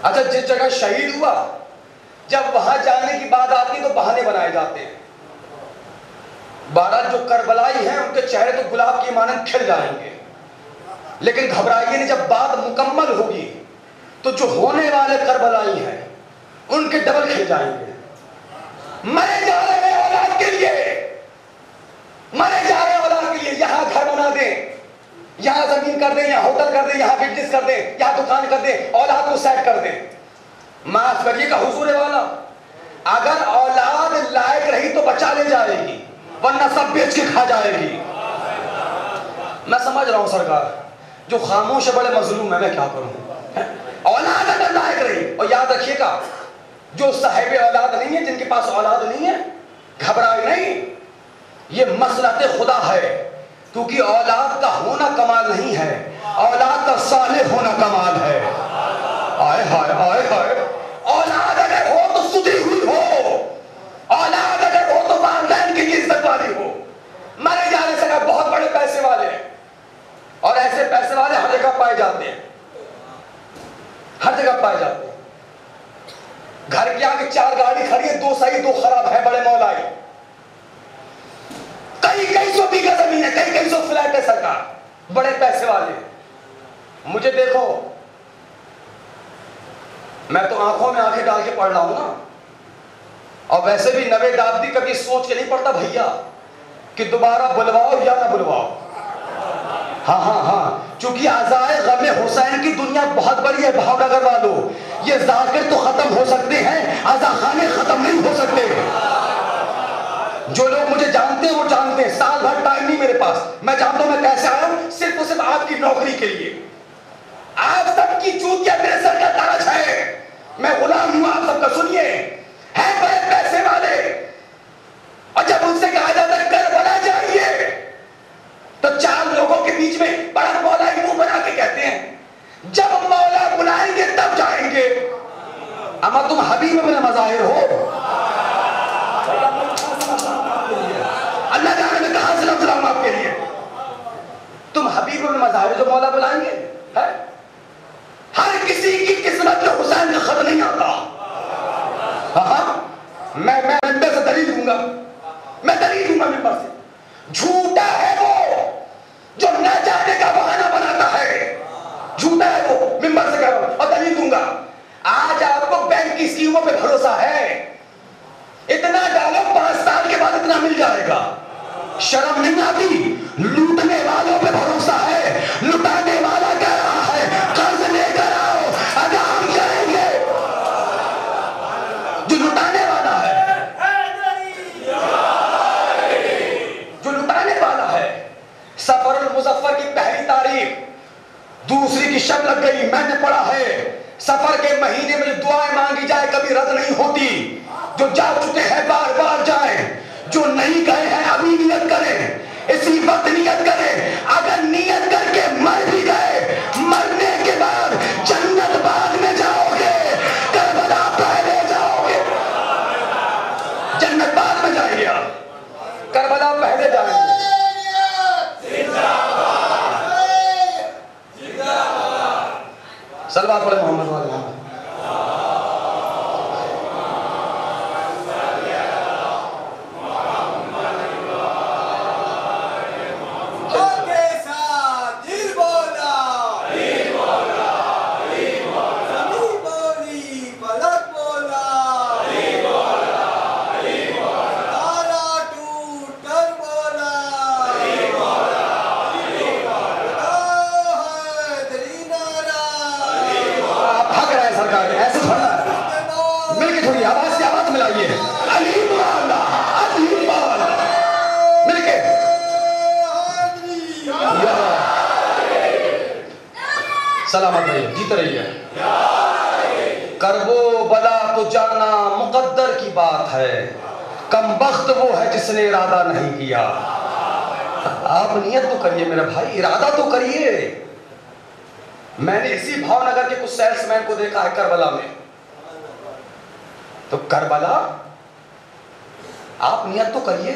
اچھا جس جگہ شہید ہوا، جب وہاں جانے کی بات آتی تو بہانے بنائے جاتے ہیں۔ 12 جو کربلائی ہیں ان کے چہرے تو گلاب کی مانند کھل جائیں گے، لیکن گھبرائیے نہیں، جب بات مکمل ہوگی تو جو ہونے والے کربلائی ہیں ان کے ڈبل کھل جائیں گے۔ مرے جا رہے اولاد کے لیے، مرے جا رہے اولاد کے لیے یہاں گھر بنا دیں، یہاں زمین کر دیں، یہاں ہوٹل کر دیں، یہاں بزنس کر دیں، یہاں دکان کر دیں، اولاد کو سیٹ کر دیں۔ معاف کریے گا حضور والا، اگر اولاد لائق رہی تو بچا لے جائے گی، ورنہ سب بیچ کے کھا جائے گی۔ میں سمجھ رہا ہوں سرکار، جو خاموش ہے بڑے مظلوم ہے، میں کیا کروں۔ اولاد اگر لائق رہی، اور یاد رکھیے گا جو صاحب اولاد نہیں ہے، جن کے پاس اولاد نہیں ہے، گھبرائے نہیں، یہ مصلحت خدا ہے، کیونکہ اولاد کا ہونا کمال نہیں ہے، اولاد کا صالح ہونا کمال ہے۔ آئے ہائے آئے ہائے، اولاد اگر ہو تو ستھری ہوئی ہو، اولاد اگر ہو تو والدین کی عزت والی ہو۔ مرے جانے سے بہت بڑے پیسے والے ہیں، اور ایسے پیسے والے ہر جگہ پائے جاتے ہیں، ہر جگہ پائے جاتے ہیں۔ گھر کے آگے 4 گاڑی کھڑی ہے، 2 صحیح 2 خراب ہے، بڑے مولائی، کئی سو بیگھہ زمین ہے، کئی سو فلیٹ ہے سرکار، بڑے پیسے والے۔ مجھے دیکھو، میں تو آنکھوں میں آنکھیں ڈال کے پڑھ رہا ہوں نا، اور ویسے بھی نوے دادی کبھی سوچ کے نہیں پڑھتا بھیا کہ دوبارہ بلواؤ یا نہ بلواؤ۔ ہاں، چونکہ عزائے غم حسین کی دنیا بہت بڑی ہے بھاؤ نگر والوں، یہ ذاکر تو ختم ہو سکتے ہیں، عزا خانے ختم نہیں ہو سکتے۔ جو لوگ مجھے جانتے ہیں وہ جانتے ہیں، سال بھر ٹائم نہیں میرے پاس، میں جانتا ہوں میں کیسے آیا ہوں، صرف آپ کی نوکری کے لیے۔ آپ سب کی چوتیا میرے سر کا تاج ہے، میں غلام ہوں آپ سب کا. سنیے ہیں بڑے پیسے والے اور جب ان سے کہا جاتا ہے کربلا جائیے تو 4 لوگوں کے بیچ میں بڑا مولا ہی منہ بنا کے کہتے ہیں جب مولا بلائیں گے تب جائیں گے. اما تم حبیب ابن مظاہر ہو. اللہ تعالیٰ نے کہا سلام آپ کے لیے تم حبیب ابن مظاہر جو مولا بلائیں گے. ہر کسی کی قسمت میں حسین کا خط نہیں آتا. میں ممبر سے دلیل دوں گا. میں دلیل دوں گا ممبر سے. جھوٹا ہے وہ جو نہ جانے کا بہانہ بناتا ہے. جھوٹا ہے وہ. ممبر سے کہہ رہا ہوں اور دلیل دوں گا. آج آپ کو بینک کی اسکیموں پہ بھروسہ ہے. اتنا ڈالو 5 سال کے بعد اتنا مل جائے گا. شرم نہیں آتی. لوٹنے والوں پہ بھروسہ ہے. لٹانے والا کہہ رہا ہے قرض لے کر آؤ اگر ہم کریں گے. جو لٹانے والا ہے سفر المظفر کی پہلی تاریخ دوسری کی شب لگ گئی. میں نے پڑھا ہے سفر کے مہینے میں جو دعائیں مانگی جائے کبھی رد نہیں ہوتی. جو جا چکے ہیں بار بار جائیں, جو نہیں گئے ہیں ابھی نیت کریں. اسی وقت نیت کریں. اگر نیت کر کے مر بھی گئے مرنے کے بعد جنت بعد میں جاؤ گے, کربلا پہلے جاؤ گے. جنت بعد میں جائیں گے, کربلا پہلے جائیں گے. صلوات پڑھے محمد والے محمد. سلامت رہیے, جیتے رہیے. کرب و بلا تو جانا مقدر کی بات ہے, کم بخت وہ ہے جس نے ارادہ نہیں کیا. آپ نیت تو کریے میرے بھائی, ارادہ تو کریے. میں نے اسی بھاؤ نگر کے کچھ سیلس مین کو دیکھا ہے کربلا میں. تو کربلا آپ نیت تو کریے.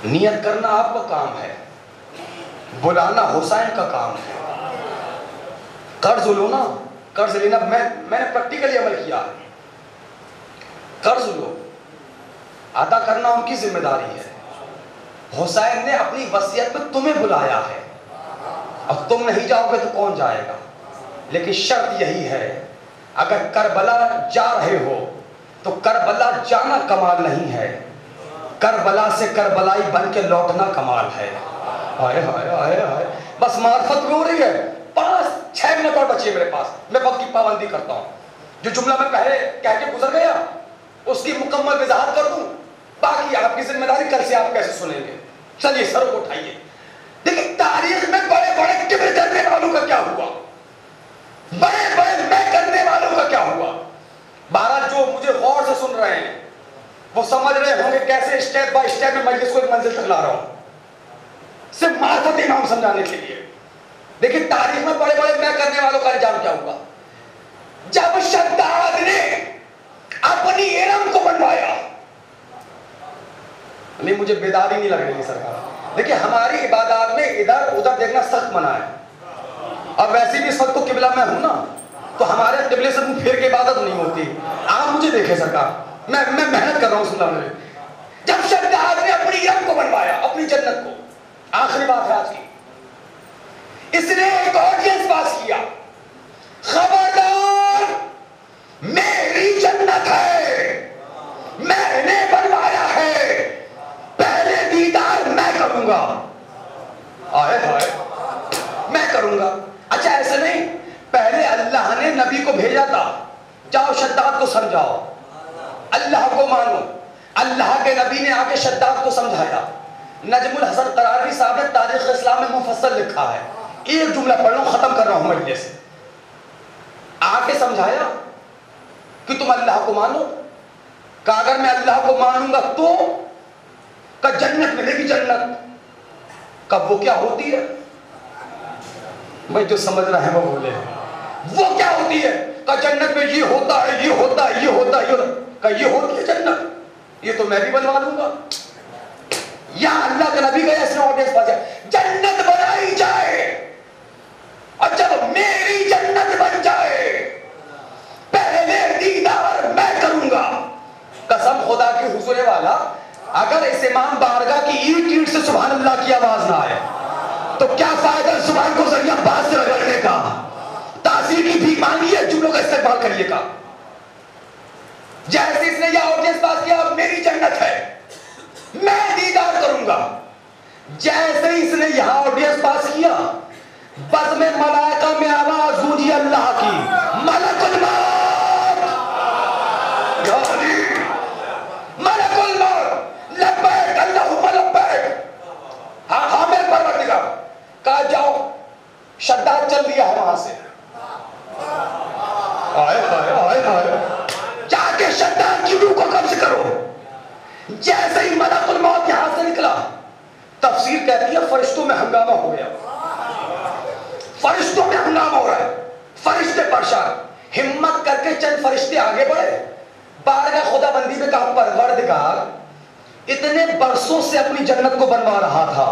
نیت کرنا آپ کا کام ہے, بلانا حسین کا کام ہے. قرض لو نا, قرض لینا میں نے پریکٹیکلی عمل کیا ہے. قرض لو, ادا کرنا ان کی ذمہ داری ہے. حسین نے اپنی وصیت میں تمہیں بلایا ہے, اب تم نہیں جاؤ گے تو کون جائے گا. لیکن شرط یہی ہے اگر کربلا جا رہے ہو تو کربلا جانا کمال نہیں ہے, کربلا سے کربلائی بن کے لوٹنا کمال ہے. آئے آئے آئے آئے, بس معرفت میں ہو رہی ہے. 5-6 منٹ اور بچے میرے پاس, میں وقت کی پابندی کرتا ہوں. جو جملہ میں پہلے کہہ کے گزر گیا اس کی مکمل وضاحت کر دوں, باقی آپ کی ذمہ داری کل سے آپ کیسے سنیں گے. چلیے سر کو اٹھائیے. لیکن تاریخ میں بڑے بڑے کبر کرنے والوں کا کیا ہوا, بڑے بڑے میں کرنے والوں کا کیا ہوا. بہرحال جو مجھے غور سے سن رہے ہیں وہ سمجھ رہے ہوں گے کیسے اسٹیپ بائی اسٹیپ میں مجلس کو ایک منزل تک لا رہا ہوں, صرف معرفت امام سمجھانے کے لیے. دیکھیں تاریخ میں بڑے بڑے میں کرنے والوں کا انجام کیا ہوا. جب شداد نے اپنی ارم کو بنوایا, نہیں مجھے بیداری نہیں لگ رہی سرکار. دیکھیں ہماری عبادات میں ادھر ادھر دیکھنا سخت منع ہے, اور ویسے بھی اس وقت تو قبلہ میں ہوں نا, تو ہمارے قبلے سے منہ پھیر کے عبادت نہیں ہوتی. آپ مجھے دیکھیں سرکار, میں محنت کر رہا ہوں سننا میں. جب شداد نے اپنی ارم کو بنوایا, اپنی جنت کو, آخری بات ہے آج کی, اس نے ایک آڈینس پاس کیا, خبردار میری جنت ہے, میں نے بنوایا ہے, پہلے دیدار میں کروں گا. آئے ہائے, میں کروں گا. اچھا ایسے نہیں, پہلے اللہ نے نبی کو بھیجا تھا, جاؤ شداد کو سمجھاؤ, اللہ کو مانو. اللہ کے نبی نے آ کے شداد کو سمجھایا. نجم الحسن قراری صاحب نے تاریخ اسلام میں مفصل لکھا ہے. ایک جملہ پڑھ لوں, ختم کر رہا ہوں مجلس سے. آپ سمجھایا کہ تم اللہ کو مانو. کہا اگر میں اللہ کو مانوں گا تو کہ جنت ملے گی. جنت کب وہ کیا ہوتی ہے بھائی جو سمجھ رہا ہے وہ بولے. وہ کیا ہوتی ہے کہ جنت میں یہ ہوتا ہے یہ ہوتا ہے یہ ہوتا ہے کہ یہ ہوتی ہے جنت. یہ تو میں بھی بنوا لوں گا. یا اللہ کا نبی گیا اس نے آڈینس پاس جنت بنائی جائے اور جب میری جنت بن جائے پہلے دیدار میں کروں گا. قسم خدا کی حضور والا اگر اس امام بارگاہ کی اینٹ سے سبحان اللہ کی آواز نہ آئے تو کیا فائدہ زبان کو ذریعہ باز سے رگڑنے کا. تاثیر کی بھی مانگی ہے جملوں کا استقبال کریے گا. جیسے اس نے یہ آڈینس پاس کیا میری جنت ہے میں دیدار کروں گا. جیسے اس نے یہاں آڈینس پاس کیا بس میں ملائکہ میں آواز گونجی اللہ کی ملک الموت یا علی ملک الموت لبیک اللہم لبیک. ہاں میرے پروردگار. کہا جاؤ شداد چل دیا ہے وہاں سے. آئے آئے آئے آئے جا کے شداد کی روح کو قبض کرو. جیسے ہی ملک الموت یہاں سے نکلا تفسیر کہتی ہے فرشتوں میں ہنگامہ ہو گیا. فرشتوں میں ہنگامہ ہو رہا ہے. فرشتے پریشان. ہمت کر کے چند فرشتے آگے بڑھے بارگاہ خدا بندی میں کہا پروردگار اتنے برسوں سے اپنی جنت کو بنوا رہا تھا.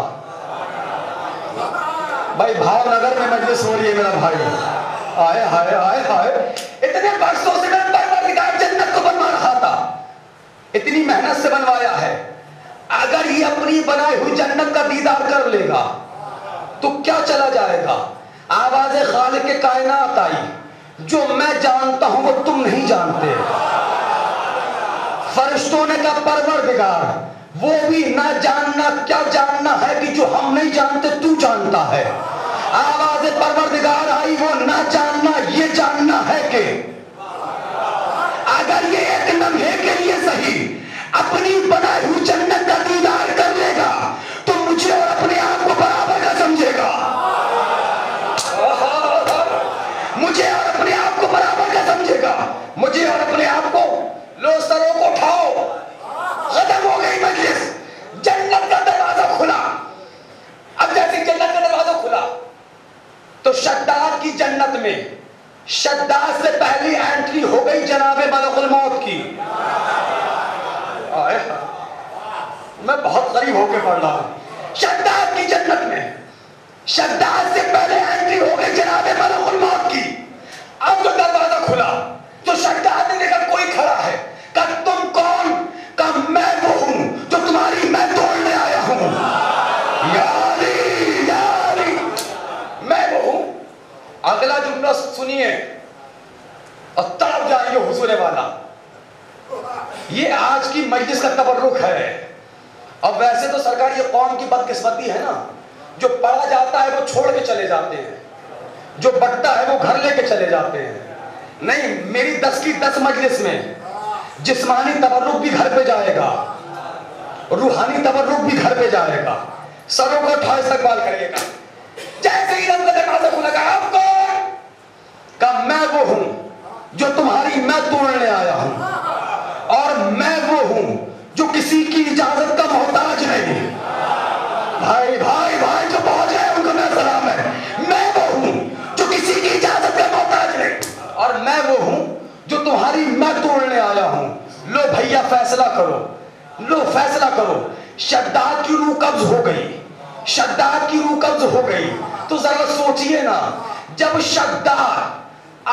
بھائی بھاؤ نگر میں مجلس ہو رہی ہے میرا بھائی. آئے ہائے آئے ہائے اتنے برسوں سے میں پروردگار جنت کو بنوا رہا تھا. اتنی محنت سے بنوایا ہے. اگر یہ اپنی بنائی ہوئی جنت کا دیدار کر لے گا تو کیا چلا جائے گا. آواز خالق کے کائنات آئی جو میں جانتا ہوں وہ تم نہیں جانتے. فرشتوں نے کہا پروردگار وہ بھی نہ جاننا کیا جاننا ہے کہ جو ہم نہیں جانتے تو جانتا ہے. آواز پروردگار آئی وہ نہ جاننا یہ جاننا ہے کہ اگر یہ ایک لمحے کے لیے صحیح اپنی بنائی ہوئی جنت کا دیدار کر لے گا تو مجھے اور اپنے آپ کو برابر کا سمجھے گا. مجھے اور اپنے آپ کو برابر کا سمجھے گا. مجھے اور اپنے آپ کو لو سروں کو اٹھاؤ. ختم ہو گئی مجلس. جنت کا دروازہ کھلا. اب جیسے جنت کا دروازہ کھلا تو شداد کی جنت میں شداد سے پہلی انٹری ہو گئی جناب ملک الموت کی. میں بہت قریب ہو کے پڑھ رہا ہوں. شداد کی جنت میں شداد سے پہلے انٹری ہو گئی جناب ملک الموت کی. اب جو دروازہ کھلا تو شداد نے دیکھا کوئی کھڑا ہے. کہ تم کون؟ کہ میں وہ ہوں جو تمہاری میں توڑنے آیا ہوں. یاری یاری میں وہ ہوں. اگلا جملہ سنیے اور تڑپ جائیں گے حضور والا. یہ آج کی مجلس کا تبرک ہے. اب ویسے تو سرکار یہ قوم کی بدقسمتی ہے نا جو پڑھا جاتا ہے وہ چھوڑ کے چلے جاتے ہیں. جو بٹتا ہے وہ گھر لے کے چلے جاتے ہیں. نہیں میری 10 کی 10 مجلس میں جسمانی تبرک بھی گھر پہ جائے گا روحانی تبرک بھی گھر پہ جائے گا. سروں کو اٹھا استقبال کریے گا. جیسے ہی رب کا دروازہ کھلا گا آپ کون؟ کہ میں وہ ہوں جو تمہاری میں توڑنے آیا ہوں اور میں وہ ہوں جو کسی کی اجازت کا محتاج نہیں. بھائی بھائی بھائی جو پہنچ گئے ان کو میرا سلام ہے. میں وہ ہوں جو کسی کی اجازت کا محتاج نہیں اور میں وہ ہوں جو تمہاری میں توڑنے آیا ہوں. لو بھیا فیصلہ کرو. لو فیصلہ کرو. شداد کی روح قبض ہو گئی. شداد کی روح قبض ہو گئی. تو ذرا سوچئے نا جب شداد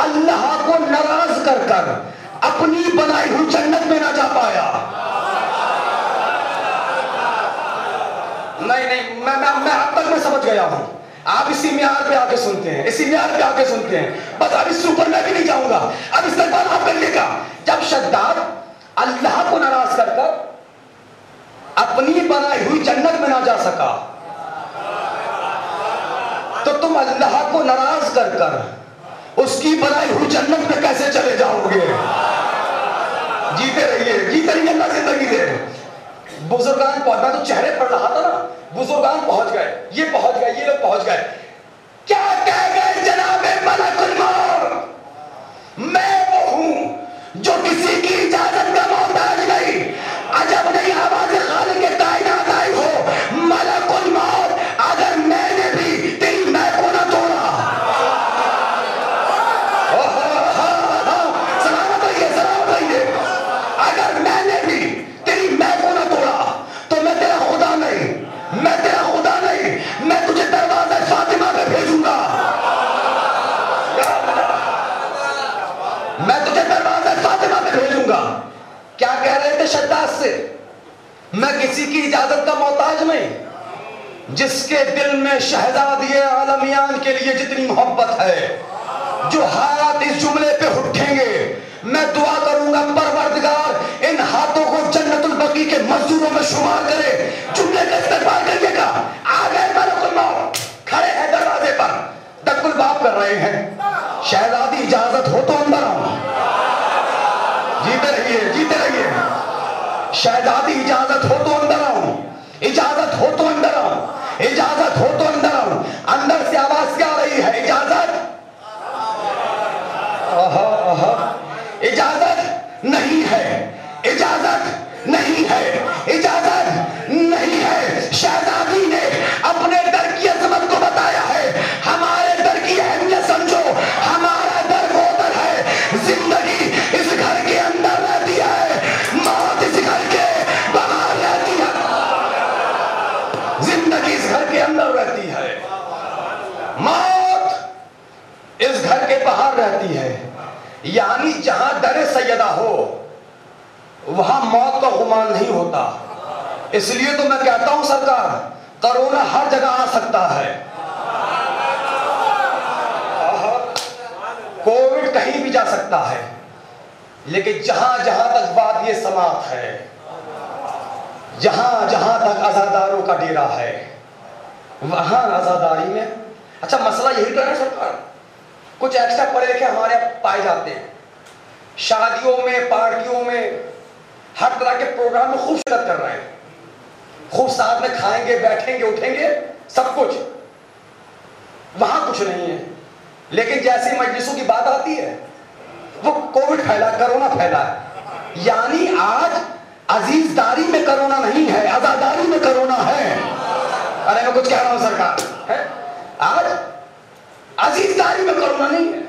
اللہ کو ناراض کر کر اپنی بنائی ہوئی جنت میں نہ جا پایا. نہیں میں اب تک میں سمجھ گیا ہوں. آپ اسی معیار پہ آ کے سنتے ہیں. اسی معیار پہ آ کے سنتے ہیں. بس اب اس اوپر میں بھی نہیں جاؤں گا. اب استقبال آپ کریے گا. جب شداد اللہ کو ناراض کر کر اپنی بنائی ہوئی جنت میں نہ جا سکا تو تم اللہ کو ناراض کر کر اس کی بنائی ہوئی جنت میں کیسے چلے جاؤ گے؟ جیتے رہیے اللہ زندگی دے. بزرگان پہنچ میں تو چہرے پڑھ رہا تھا نا. بزرگان پہنچ گئے. یہ پہنچ گئے. یہ لوگ پہنچ گئے. کیا کہہ گئے جناب ملک الموت؟ شدت سے، میں کسی کی اجازت کا محتاج نہیں. جس کے دل میں شہزادی عالمیان کے لیے جتنی محبت ہے، جو ہاتھ اس جملے پہ اٹھیں گے، میں دعا کروں گا پروردگار ان ہاتھوں کو جنت البقیع کے مزدوروں میں شمار کرے. جملے کا استقبال کریے گا. آ گئے ملک الموت، کھڑے ہیں دروازے پر، دق الباب کر رہے ہیں. شہزادی اجازت ہو تو اندر آؤں. جیتے رہیے، جیتے رہیے. شہزادی اجازت ہو تو اندر آؤں، اجازت ہو تو اندر آؤں، اجازت ہو تو اندر آؤں. اندر سے آواز کیا آ رہی ہے؟ اجازت. اجازت نہیں ہے، اجازت نہیں ہے، اجازت نہیں ہے. شہزادی نے اپنے در کی عظمت کو بتایا ہے. ہمارے در کی اہمیت سمجھو. ہمارا در وہ در ہے، زندگی اس گھر کے اندر رہتی ہے، موت اس گھر کے باہر رہتی ہے. زندگی اس گھر کے اندر رہتی ہے، موت اس گھر کے باہر رہتی ہے. یعنی جہاں در سیدہ ہو وہاں موت کا گمان نہیں ہوتا. اس لیے تو میں کہتا ہوں سرکار، کرونا ہر جگہ آ سکتا ہے، کووڈ کہیں بھی جا سکتا ہے، لیکن جہاں جہاں تک بات یہ سماعت ہے، جہاں جہاں تک عزاداروں کا ڈیرا ہے، وہاں عزاداری میں. اچھا مسئلہ یہی تو ہے سرکار، کچھ ایکسٹرا پڑھے لکھے ہمارے پائے جاتے ہیں، شادیوں میں، پارٹیوں میں، ہر طرح کے پروگرام میں خوب شرکت کر رہے ہیں، خوب ساتھ میں کھائیں گے، بیٹھیں گے، اٹھیں گے، سب کچھ. وہاں کچھ نہیں ہے. لیکن جیسے مجلسوں کی بات آتی ہے وہ کووڈ پھیلا، کرونا پھیلا ہے. یعنی آج عزیز داری میں کرونا نہیں ہے، عزاداری میں کرونا ہے. ارے میں کچھ کہہ رہا ہوں سرکار، آج عزیز داری میں کرونا نہیں ہے،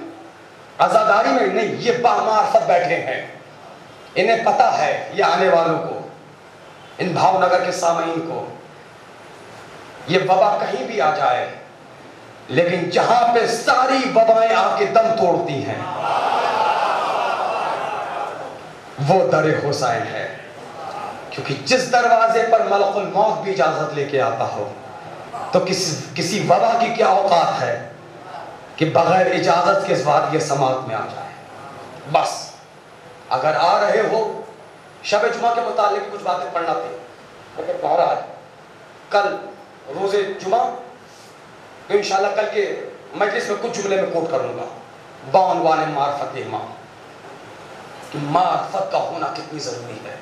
عزاداری میں نہیں. یہ بامعرفت بیٹھے ہیں، انہیں پتہ ہے، یہ آنے والوں کو، ان بھاؤ نگر کے سامعین کو، یہ وبا کہیں بھی آ جائے، لیکن جہاں پہ ساری وبائیں آپ کے دم توڑتی ہیں وہ در حسین ہے. کیونکہ جس دروازے پر ملک الموت بھی اجازت لے کے آتا ہو تو کسی وبا کی کیا اوقات ہے کہ بغیر اجازت کے اس وادی سماعت میں آ جائے. بس اگر آ رہے ہو، شب جمعہ کے متعلق کچھ باتیں پڑھنا تھی، مگر بہرحال کل روز جمعہ انشاءاللہ کل کے مجلس میں کچھ جملے میں کوٹ کروں گا بعنوان معرفت امام، کہ معرفت کا ہونا کتنی ضروری ہے.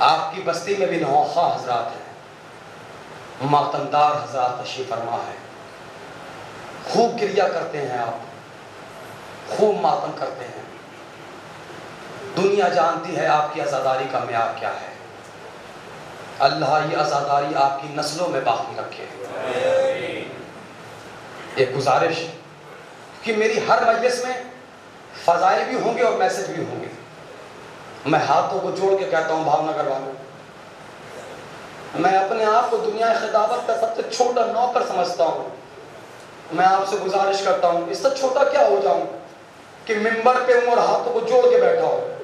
آپ کی بستی میں بھی نوخواہ حضرات ہیں، ماتمدار حضرات تشریف فرما ہے، خوب گریہ کرتے ہیں، آپ خوب ماتم کرتے ہیں. دنیا جانتی ہے آپ کی عزاداری کا معیار کیا ہے. اللہ یہ عزاداری آپ کی نسلوں میں باقی رکھے. ایک گزارش، کہ میری ہر مجلس میں فضائل بھی ہوں گے اور میسج بھی ہوں گے. میں ہاتھوں کو جوڑ کے کہتا ہوں بھاؤ نگر والوں، میں اپنے آپ کو دنیا خطابت کا سب سے چھوٹا نوکر سمجھتا ہوں. میں آپ سے گزارش کرتا ہوں، اس سے چھوٹا کیا ہو جاؤں کہ ممبر پہ ہوں اور ہاتھوں کو جوڑ کے بیٹھا ہوں.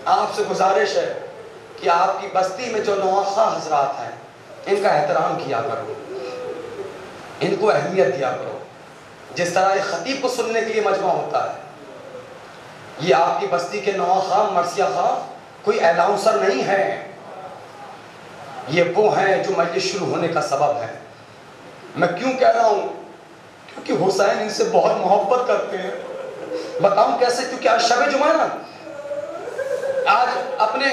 آپ سے گزارش ہے کہ آپ کی بستی میں جو نوخواہ حضرات ہیں ان کا احترام کیا کرو، ان کو اہمیت دیا کرو. جس طرح ایک خطیب کو سننے کے لیے مجمع ہوتا ہے، یہ آپ کی بستی کے نوخواہ مرثیہ خواہ کوئی الاؤنسر نہیں ہے، یہ وہ ہیں جو مجلس شروع ہونے کا سبب ہے. میں کیوں کہہ رہا ہوں؟ کیونکہ حسین ان سے بہت محبت کرتے ہیں. بتاؤں کیسے؟ کیونکہ آج شب جمعہ نا، آج اپنے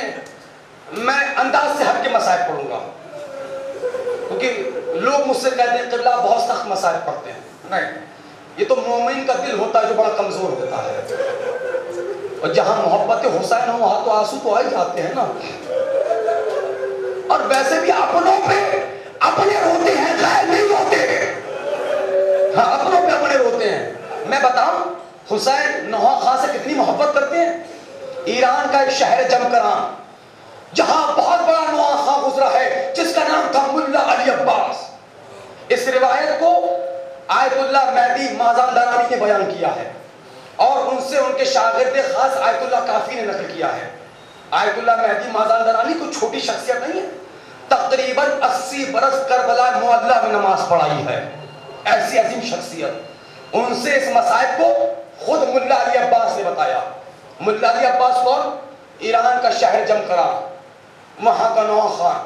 میں انداز سے ہٹ کے مسائل پڑھوں گا، کیونکہ لوگ مجھ سے کہتے ہیں قبلہ بہت سخت مسائل پڑھتے ہیں. نہیں، یہ تو مومن کا دل ہوتا ہے جو بڑا کمزور ہوتا ہے، اور جہاں محبت حسین ہو وہاں تو آنسو تو آ ہی جاتے ہیں نا. اور ویسے بھی اپنوں پہ اپنے روتے ہیں، غیر نہیں روتے. ہاں اپنوں پہ اپنے روتے ہیں. میں بتاؤں حسین نوحہ خاں سے کتنی محبت کرتے ہیں. ایران کا ایک شہر جمکران جہاں بہت بڑا نوحہ خاں گزرا ہے جس کا نام تھا ملا علی عباس. اس روایت کو آیت اللہ مہدی مازندرانی نے بیان کیا ہے، اور ان سے ان کے شاگرد خاص آیت اللہ کافی نے نقل کیا ہے. آیت اللہ مہدی مازندرانی کوئی چھوٹی شخصیت نہیں ہے، تقریباً 80 برس کربلا معلیٰ میں نماز پڑھائی ہے، ایسی عظیم شخصیت. ان سے اس مسائل کو خود ملا علی عباس نے بتایا. ملا علی عباس کون؟ ایران کا شہر جمکرا، وہاں کا نوح خان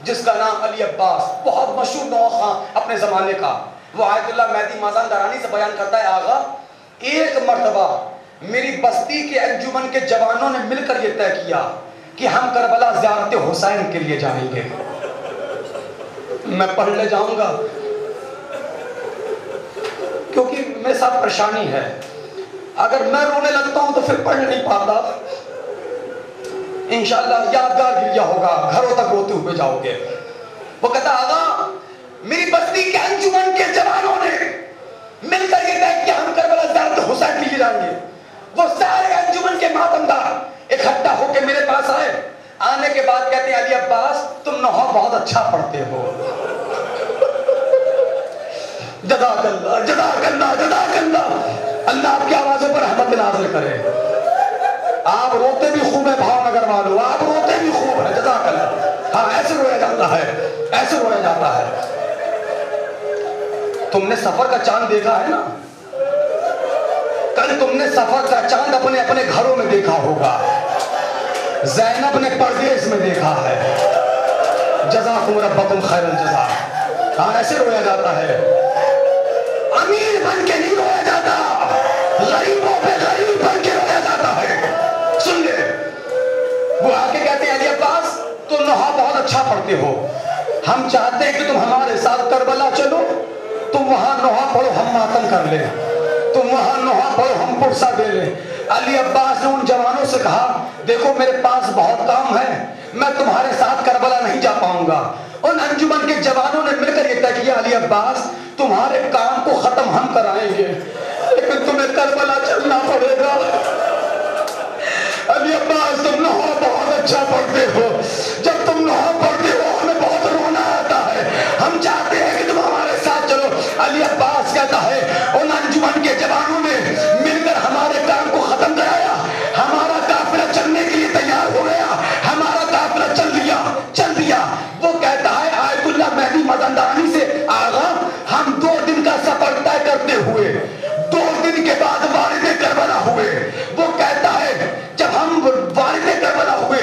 جس کا نام علی عباس، بہت مشہور نوح خان اپنے زمانے کا. وہ آیت اللہ مہدی مازندرانی سے بیان کرتا ہے، آغا ایک مرتبہ میری بستی کے انجمن کے جوانوں نے مل کر یہ طے کیا کہ ہم کربلا زیارت حسین کے لیے جائیں گے. میں پڑھنے جاؤں گا کیونکہ میرے ساتھ پریشانی ہے، اگر میں رونے لگتا ہوں تو پھر پڑھ نہیں پاتا. انشاءاللہ یادگار گریہ ہوگا، گھروں تک روتے ہوئے جاؤ گے. وہ کہتا آغا میری بستی کے انجمن کے جوانوں نے مل کر یہ طے کیا ہم کربلا زیارت حسین کے لیے جائیں گے. وہ سارے انجمن کے ماتمدار اکٹھا ہو کے میرے پاس آئے. آنے کے بعد کہتے ہیں علی عباس تم نحو بہت اچھا پڑھتے ہو. جزاک اللہ جزاک اللہ جزاک اللہ. اللہ آپ کی آوازوں پر رحمت نازل کرے. آپ روتے بھی خوب ہے بھاؤ نگر والو، آپ روتے بھی خوب ہے. جزاک اللہ. ہاں ایسے رویا جاتا ہے، ایسے رویا جاتا ہے. تم نے سفر کا چاند دیکھا ہے نا؟ کل تم نے سفر کا چاند اپنے اپنے گھروں میں دیکھا ہوگا، زینب نے پردیس میں دیکھا ہے. جزاکم ربکم خیر الجزا. ہاں ایسے رویا جاتا ہے. امیر بن کے نہیں رویا جاتا، غریبوں پہ غریب بن کے رویا جاتا ہے. سن لے، وہ آگے کہتے ہیں علی عباس تم نحو بہت اچھا پڑھتے ہو، ہم چاہتے ہیں کہ تم ہمارے ساتھ کربلا چلو، تم وہاں نحو پڑھو ہم ماتم کر لیں، تم وہاں نحو پڑھو ہم پرسہ دے لیں. علی عباس نے ان جوانوں سے کہا دیکھو میرے پاس بہت کام ہے، میں تمہارے ساتھ کربلا نہیں جا پاؤں گا. ان انجمن کے جوانوں نے مل کر یہ طے کیا علی عباس تمہارے کام کو ختم ہم کرائیں گے لیکن تمہیں کربلا چلنا پڑے گا. علی عباس تم نحو بہت اچھا پڑھتے ہو، جب تم نحو پڑھتے ہو ہمیں بہت رونا آتا ہے، ہم چاہتے ہیں کہ تم ہمارے ساتھ چلو. علی عباس کہتا ہے ان انجمن کے جوانوں نے مل کر ہمارے کام کو ختم کرایا، ہمارا قافلہ چلنے کے لیے تیار ہو گیا، ہمارا قافلہ چل دیا. وہ کہتا ہے آیت اللہ مہدی مازندرانی سے آغا ہم 2 دن کا سفر طے کرتے ہوئے 2 دن کے بعد وارد کربلا ہوئے. وہ کہتا ہے جب ہم وارد کربلا ہوئے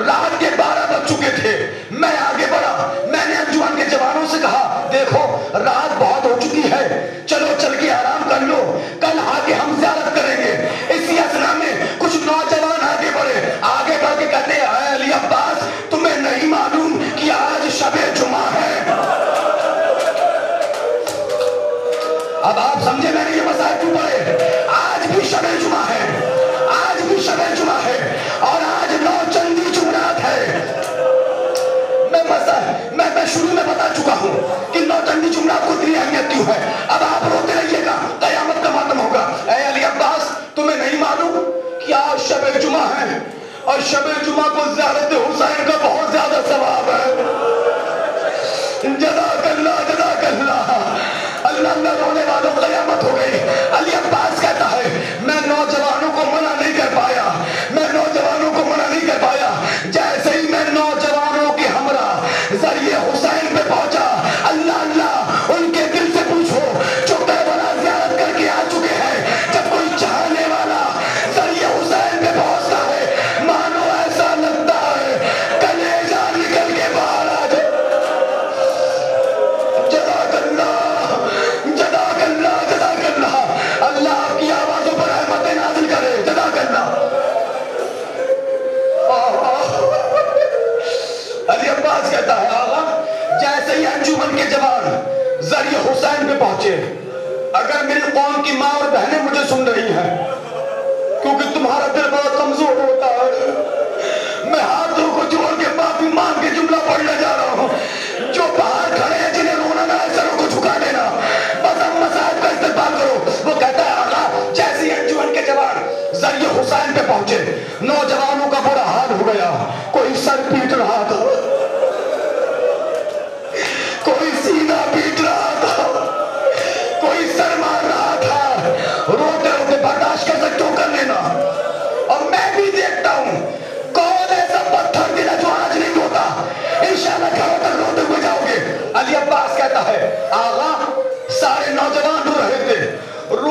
رات کے 12 بج چکے تھے، میں آگے بڑھا، میں نے انجمن کے جوانوں سے کہا دیکھو رات بہت ہو چکی ہے، چلو چل کے آرام کر لو، کل آگے ہم زیارت کریں گے. اسی اثنا میں کچھ نوجوان آگے بڑھ کے کہتے ہیں اے علی عباس تمہیں نہیں معلوم کہ آج شب جمعہ ہے. اب آپ سمجھے میں نے یہ مسائل کیوں پڑھے؟ آج بھی شب جمعہ ہے، آج بھی شب جمعہ ہے اور آج 9 چندی جمعرات ہے. میں شروع میں بتا چکا ہوں کہ 9 چندی جمعرات کو اتنی اہمیت کیوں ہے. اب آپ روتے رہیے گا، قیامت کا ماتم ہوگا. اے علی عباس تمہیں نہیں معلوم کہ آج شب جمعہ ہے اور شب جمعہ کو زیارت حسین کا بہت زیادہ ثواب ہے. جزاک اللہ جزاک اللہ. اللہ رونے والوں قیامت ہو گئی. علی عباس کہتا ہے میں نوجوانوں کو منع نہیں کر پایا، جیسے ہی میں نوجوانوں کے ہمراہ ذریعے حسین پہ پہنچا، اللہ ان کے دل سے پوچھو جو کربلا زیارت کر کے آ چکے ہیں، جب کوئی چاہنے والا ذریعے حسین پہ پہنچتا ہے مانو ایسا لگتا ہے کلیجہ نکل کے باہر آ جائے. جزاک اللہ جزاک اللہ جزاک اللہ. اللہ آپ کی آوازوں پر رحمت نازل کرے. جزاک اللہ. علی عباس کہتا ہے آغا جیسے ہی انجمن کے جوان ذریعے حسین پہ پہنچے، اگر میری قوم کی ماں اور بہنیں مجھے سن رہی ہیں کیونکہ تمہارا دل بہت کمزور ہوتا ہے، میں ہاتھوں کو جوڑ کے معافی مانگ کے جملہ پڑھنے جا رہا ہوں. جو باہر کھڑے ہیں جنہیں رونا نہ ہے سروں کو جھکا دینا، بس ہم مسائل کا استقبال کرو. وہ کہتا ہے آغا جیسے ہی انجمن کے جوان ذریعے حسین پہ پہنچے نوجوانوں کا برا حال ہو گیا. کوئی سر پیٹ رہا تھا، کوئی سینہ پیٹ رہا تھا، کوئی سر مار رہا تھا. روتے روتے برداشت کر سکتے ہو کر لینا. اور میں بھی دیکھتا ہوں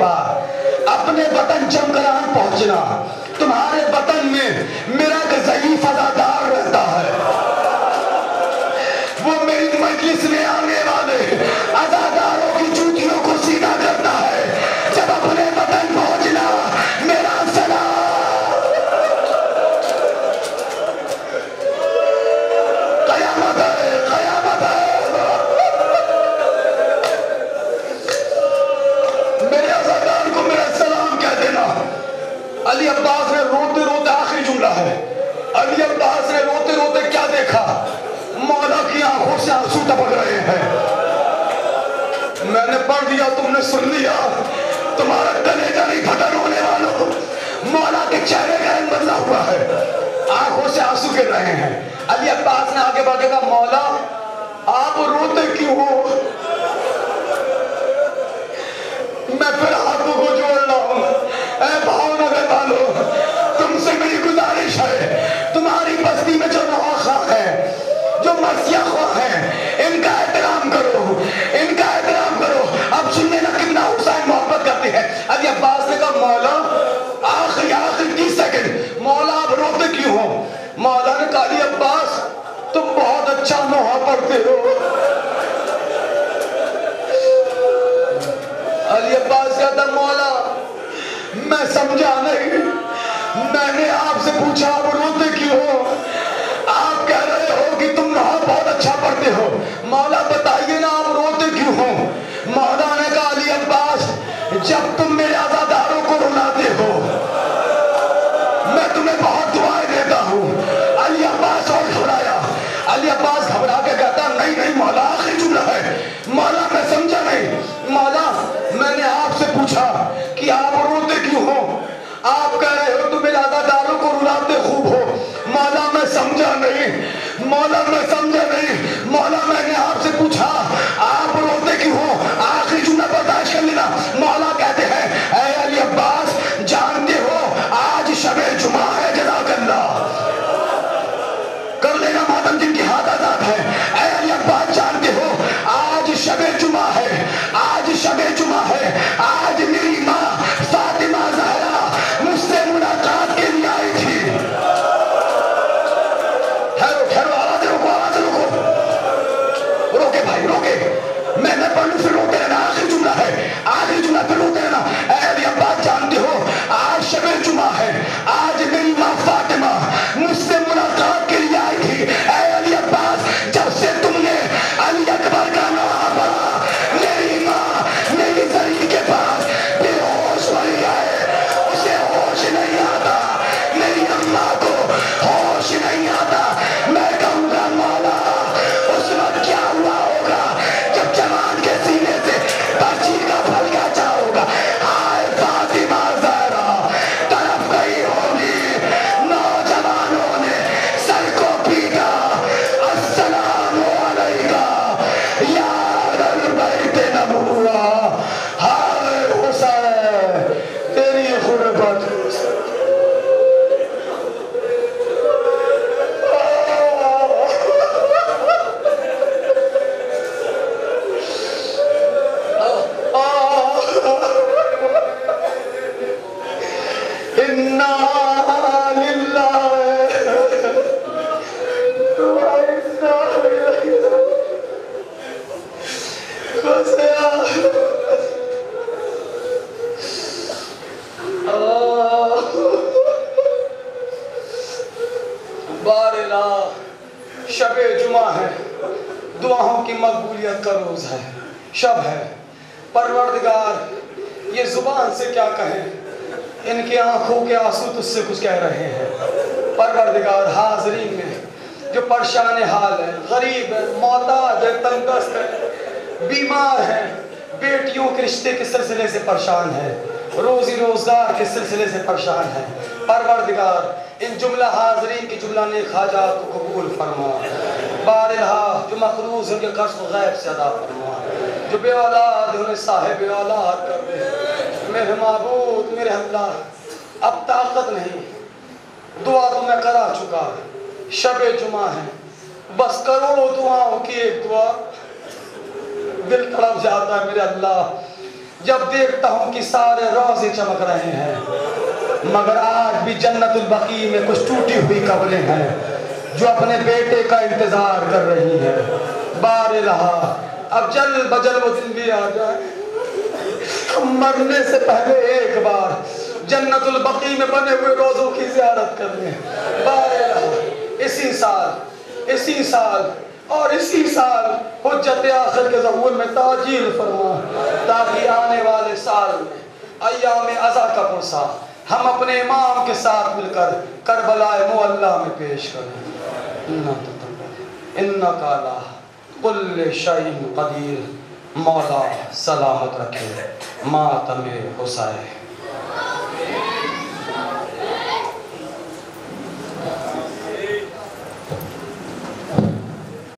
بعد اپنے وطن چمکران پہنچنا، تمہارے وطن میں میرا ایک ضعیف عزادار رہتا ہے، وہ میری مجلس میں آنے والے عزاداروں کی جوتیوں کو سیدھا کرتا ہے۔ جب اپنے وطن پہنچنا میرا سلام، قیامت ہے، قیامت ہے۔ میرے عزادار کو میرا سلام کہہ دینا۔ علی عباس نے روتے روتے، آخری جملہ ہے، علی عباس نے روتے روتے کیا دیکھا؟ مولا کی آنکھوں سے آنسو ٹپک رہے ہیں۔ میں نے پڑھ دیا، تم نے سن لیا، تمہارا کلیجہ نہیں پھٹا رونے والوں، مولا کے چہرے کا رنگ بدلا ہوا ہے، آنکھوں سے آنسو گر رہے ہیں۔ علی عباس نے آگے بڑھ کے کہا، مولا آپ روتے کیوں ہو؟ میں پھر ہاتھوں کو جوڑ رہا ہوں، اے بھاؤ نگر والوں، تم سے میری گزارش ہے، تمہاری بستی میں جو نواخواہ ہیں، جو مرثیہ خواہ ہیں، ان کا احترام کرو، ان کا احترام کرو۔ اب سننے نا کتنا حسین محبت کرتے ہیں۔ علی عباس نے کہا، مولا آخری 30 سیکنڈ، مولا آپ روتے کیوں ہو؟ مولا نے کہا، علی عباس تم بہت اچھا نوحہ پڑھتے ہو۔ علی عباس کہتا، مولا میں سمجھا نہیں، میں نے آپ سے پوچھا آپ روتے کیوں ہو؟ آپ کہہ رہے ہو کہ تم نوحہ بہت اچھا پڑھتے ہو، مولا بتائیے نا آپ روتے کیوں ہو؟ مولا نے کہا، علی عباس جب تم میرے عزاداروں کو رلاتے ہو میں تمہیں بہت دعائیں دیتا ہوں۔ علی عباس اور گھبرایا، علی عباس گھبرا کے کہتا، نہیں نہیں مولا آخری جملہ ہے، مولا میں سمجھا نہیں، مولا میں نے آپ سے پوچھا کہ آپ روتے کیوں ہو، آپ کہہ رہے ہو تم میرے عزاداروں کو رلاتے خوب ہو۔ مولا میں سمجھا نہیں، مولا میں سمجھا نہیں، مولا میں نے آپ سے پوچھا آپ روتے کیوں ہو، آخری جملہ برداشت کر لینا۔ مولا کہتے ہیں، اے علی عباس جانتے ہو آج شب جمعہ ہے، جزاک اللہ، کر لینا ماتم جن کی ہاتھ آزاد ہے۔ اے علی عباس جانتے ہو آج شب جمعہ ہے، آج شب جمعہ ہے، آج میری ماں فاطمہ زہرا مجھ سے ملاقات کے لیے آئی تھی۔ ٹھہرو، آواز روکو، روکے بھائی روکے، میں پڑھ لوں پھر روتے رہنا، آخری جملہ ہے، آخری جملہ پھر روتے رہنا۔ اے علی عباس جانتے ہو آج شب جمعہ ہے، آج میری ماں فاطمہ مجھ سے ملاقات کے لیے آئی تھی۔ اے علی عباس جب سے تم نے علی اکبر کا نام پڑھا میری ماں میری زری کے پاس بے ہوش پڑی ہے، اسے ہوش نہیں آتا، میری اماں کو ہوش نہیں آتا۔ میں کہوں گا مولا اس وقت کیا ہوا ہوگا جب جوان کے سینے سے پرچی کا پھلکا چاہو گا، ہائے فاطمہ زہرا طرف گئی ہوگی، نوجوانوں نے سر کو پیٹا، السلام علیکہ یا اہل بیت نبوہ، ہائے حسین تیری غربت۔ شب جمعہ ہے، دعاؤں کی مقبولیت کا روز ہے، شب ہے، پروردگار یہ زبان سے کیا کہیں، ان کی آنکھوں کے آنسو تجھ سے کچھ کہہ رہے ہیں۔ پروردگار حاضرین میں جو پریشان حال ہے، غریب ہے، محتاج ہے، تنگست ہے، بیمار ہیں، بیٹیوں کے رشتے کے سلسلے سے پریشان ہے، روزی روزگار کے سلسلے سے پریشان ہے، پروردگار ان جملہ حاضرین کی جملہ نیک حاجات کو قبول فرما، بارہا جو مقروض ان کے قرض کو غیب سے ادا فرما، جو بے اولاد انہیں صاحب اولاد کر دے۔ میرے معبود میرے اللہ اب طاقت نہیں، دعا تو میں کرا چکا، شب جمعہ ہے، بس کروڑوں دعاؤں کی ایک دعا دل تڑپ جاتا ہے۔ میرے اللہ جب دیکھتا ہوں کہ سارے روزے چمک رہے ہیں، مگر آج بھی جنت البقیع میں کچھ ٹوٹی ہوئی قبریں ہیں جو اپنے بیٹے کا انتظار کر رہی ہیں۔ بار الہا اب جل بجل وہ دن بھی آ جائے، ہم مرنے سے پہلے ایک بار جنت البقیع میں بنے ہوئے روزوں کی زیارت کر لیں۔ بار الہا اسی سال اور اسی سال حجت آخر کے ظہور میں تاجیل فرما، تاکہ آنے والے سال میں ایام عزا کا پرسہ ہم اپنے امام کے ساتھ مل کر کربلا معلیٰ میں پیش کریں۔ انک علی کل شیء قدیر۔ مولا سلامت رکھے ماتم حسین۔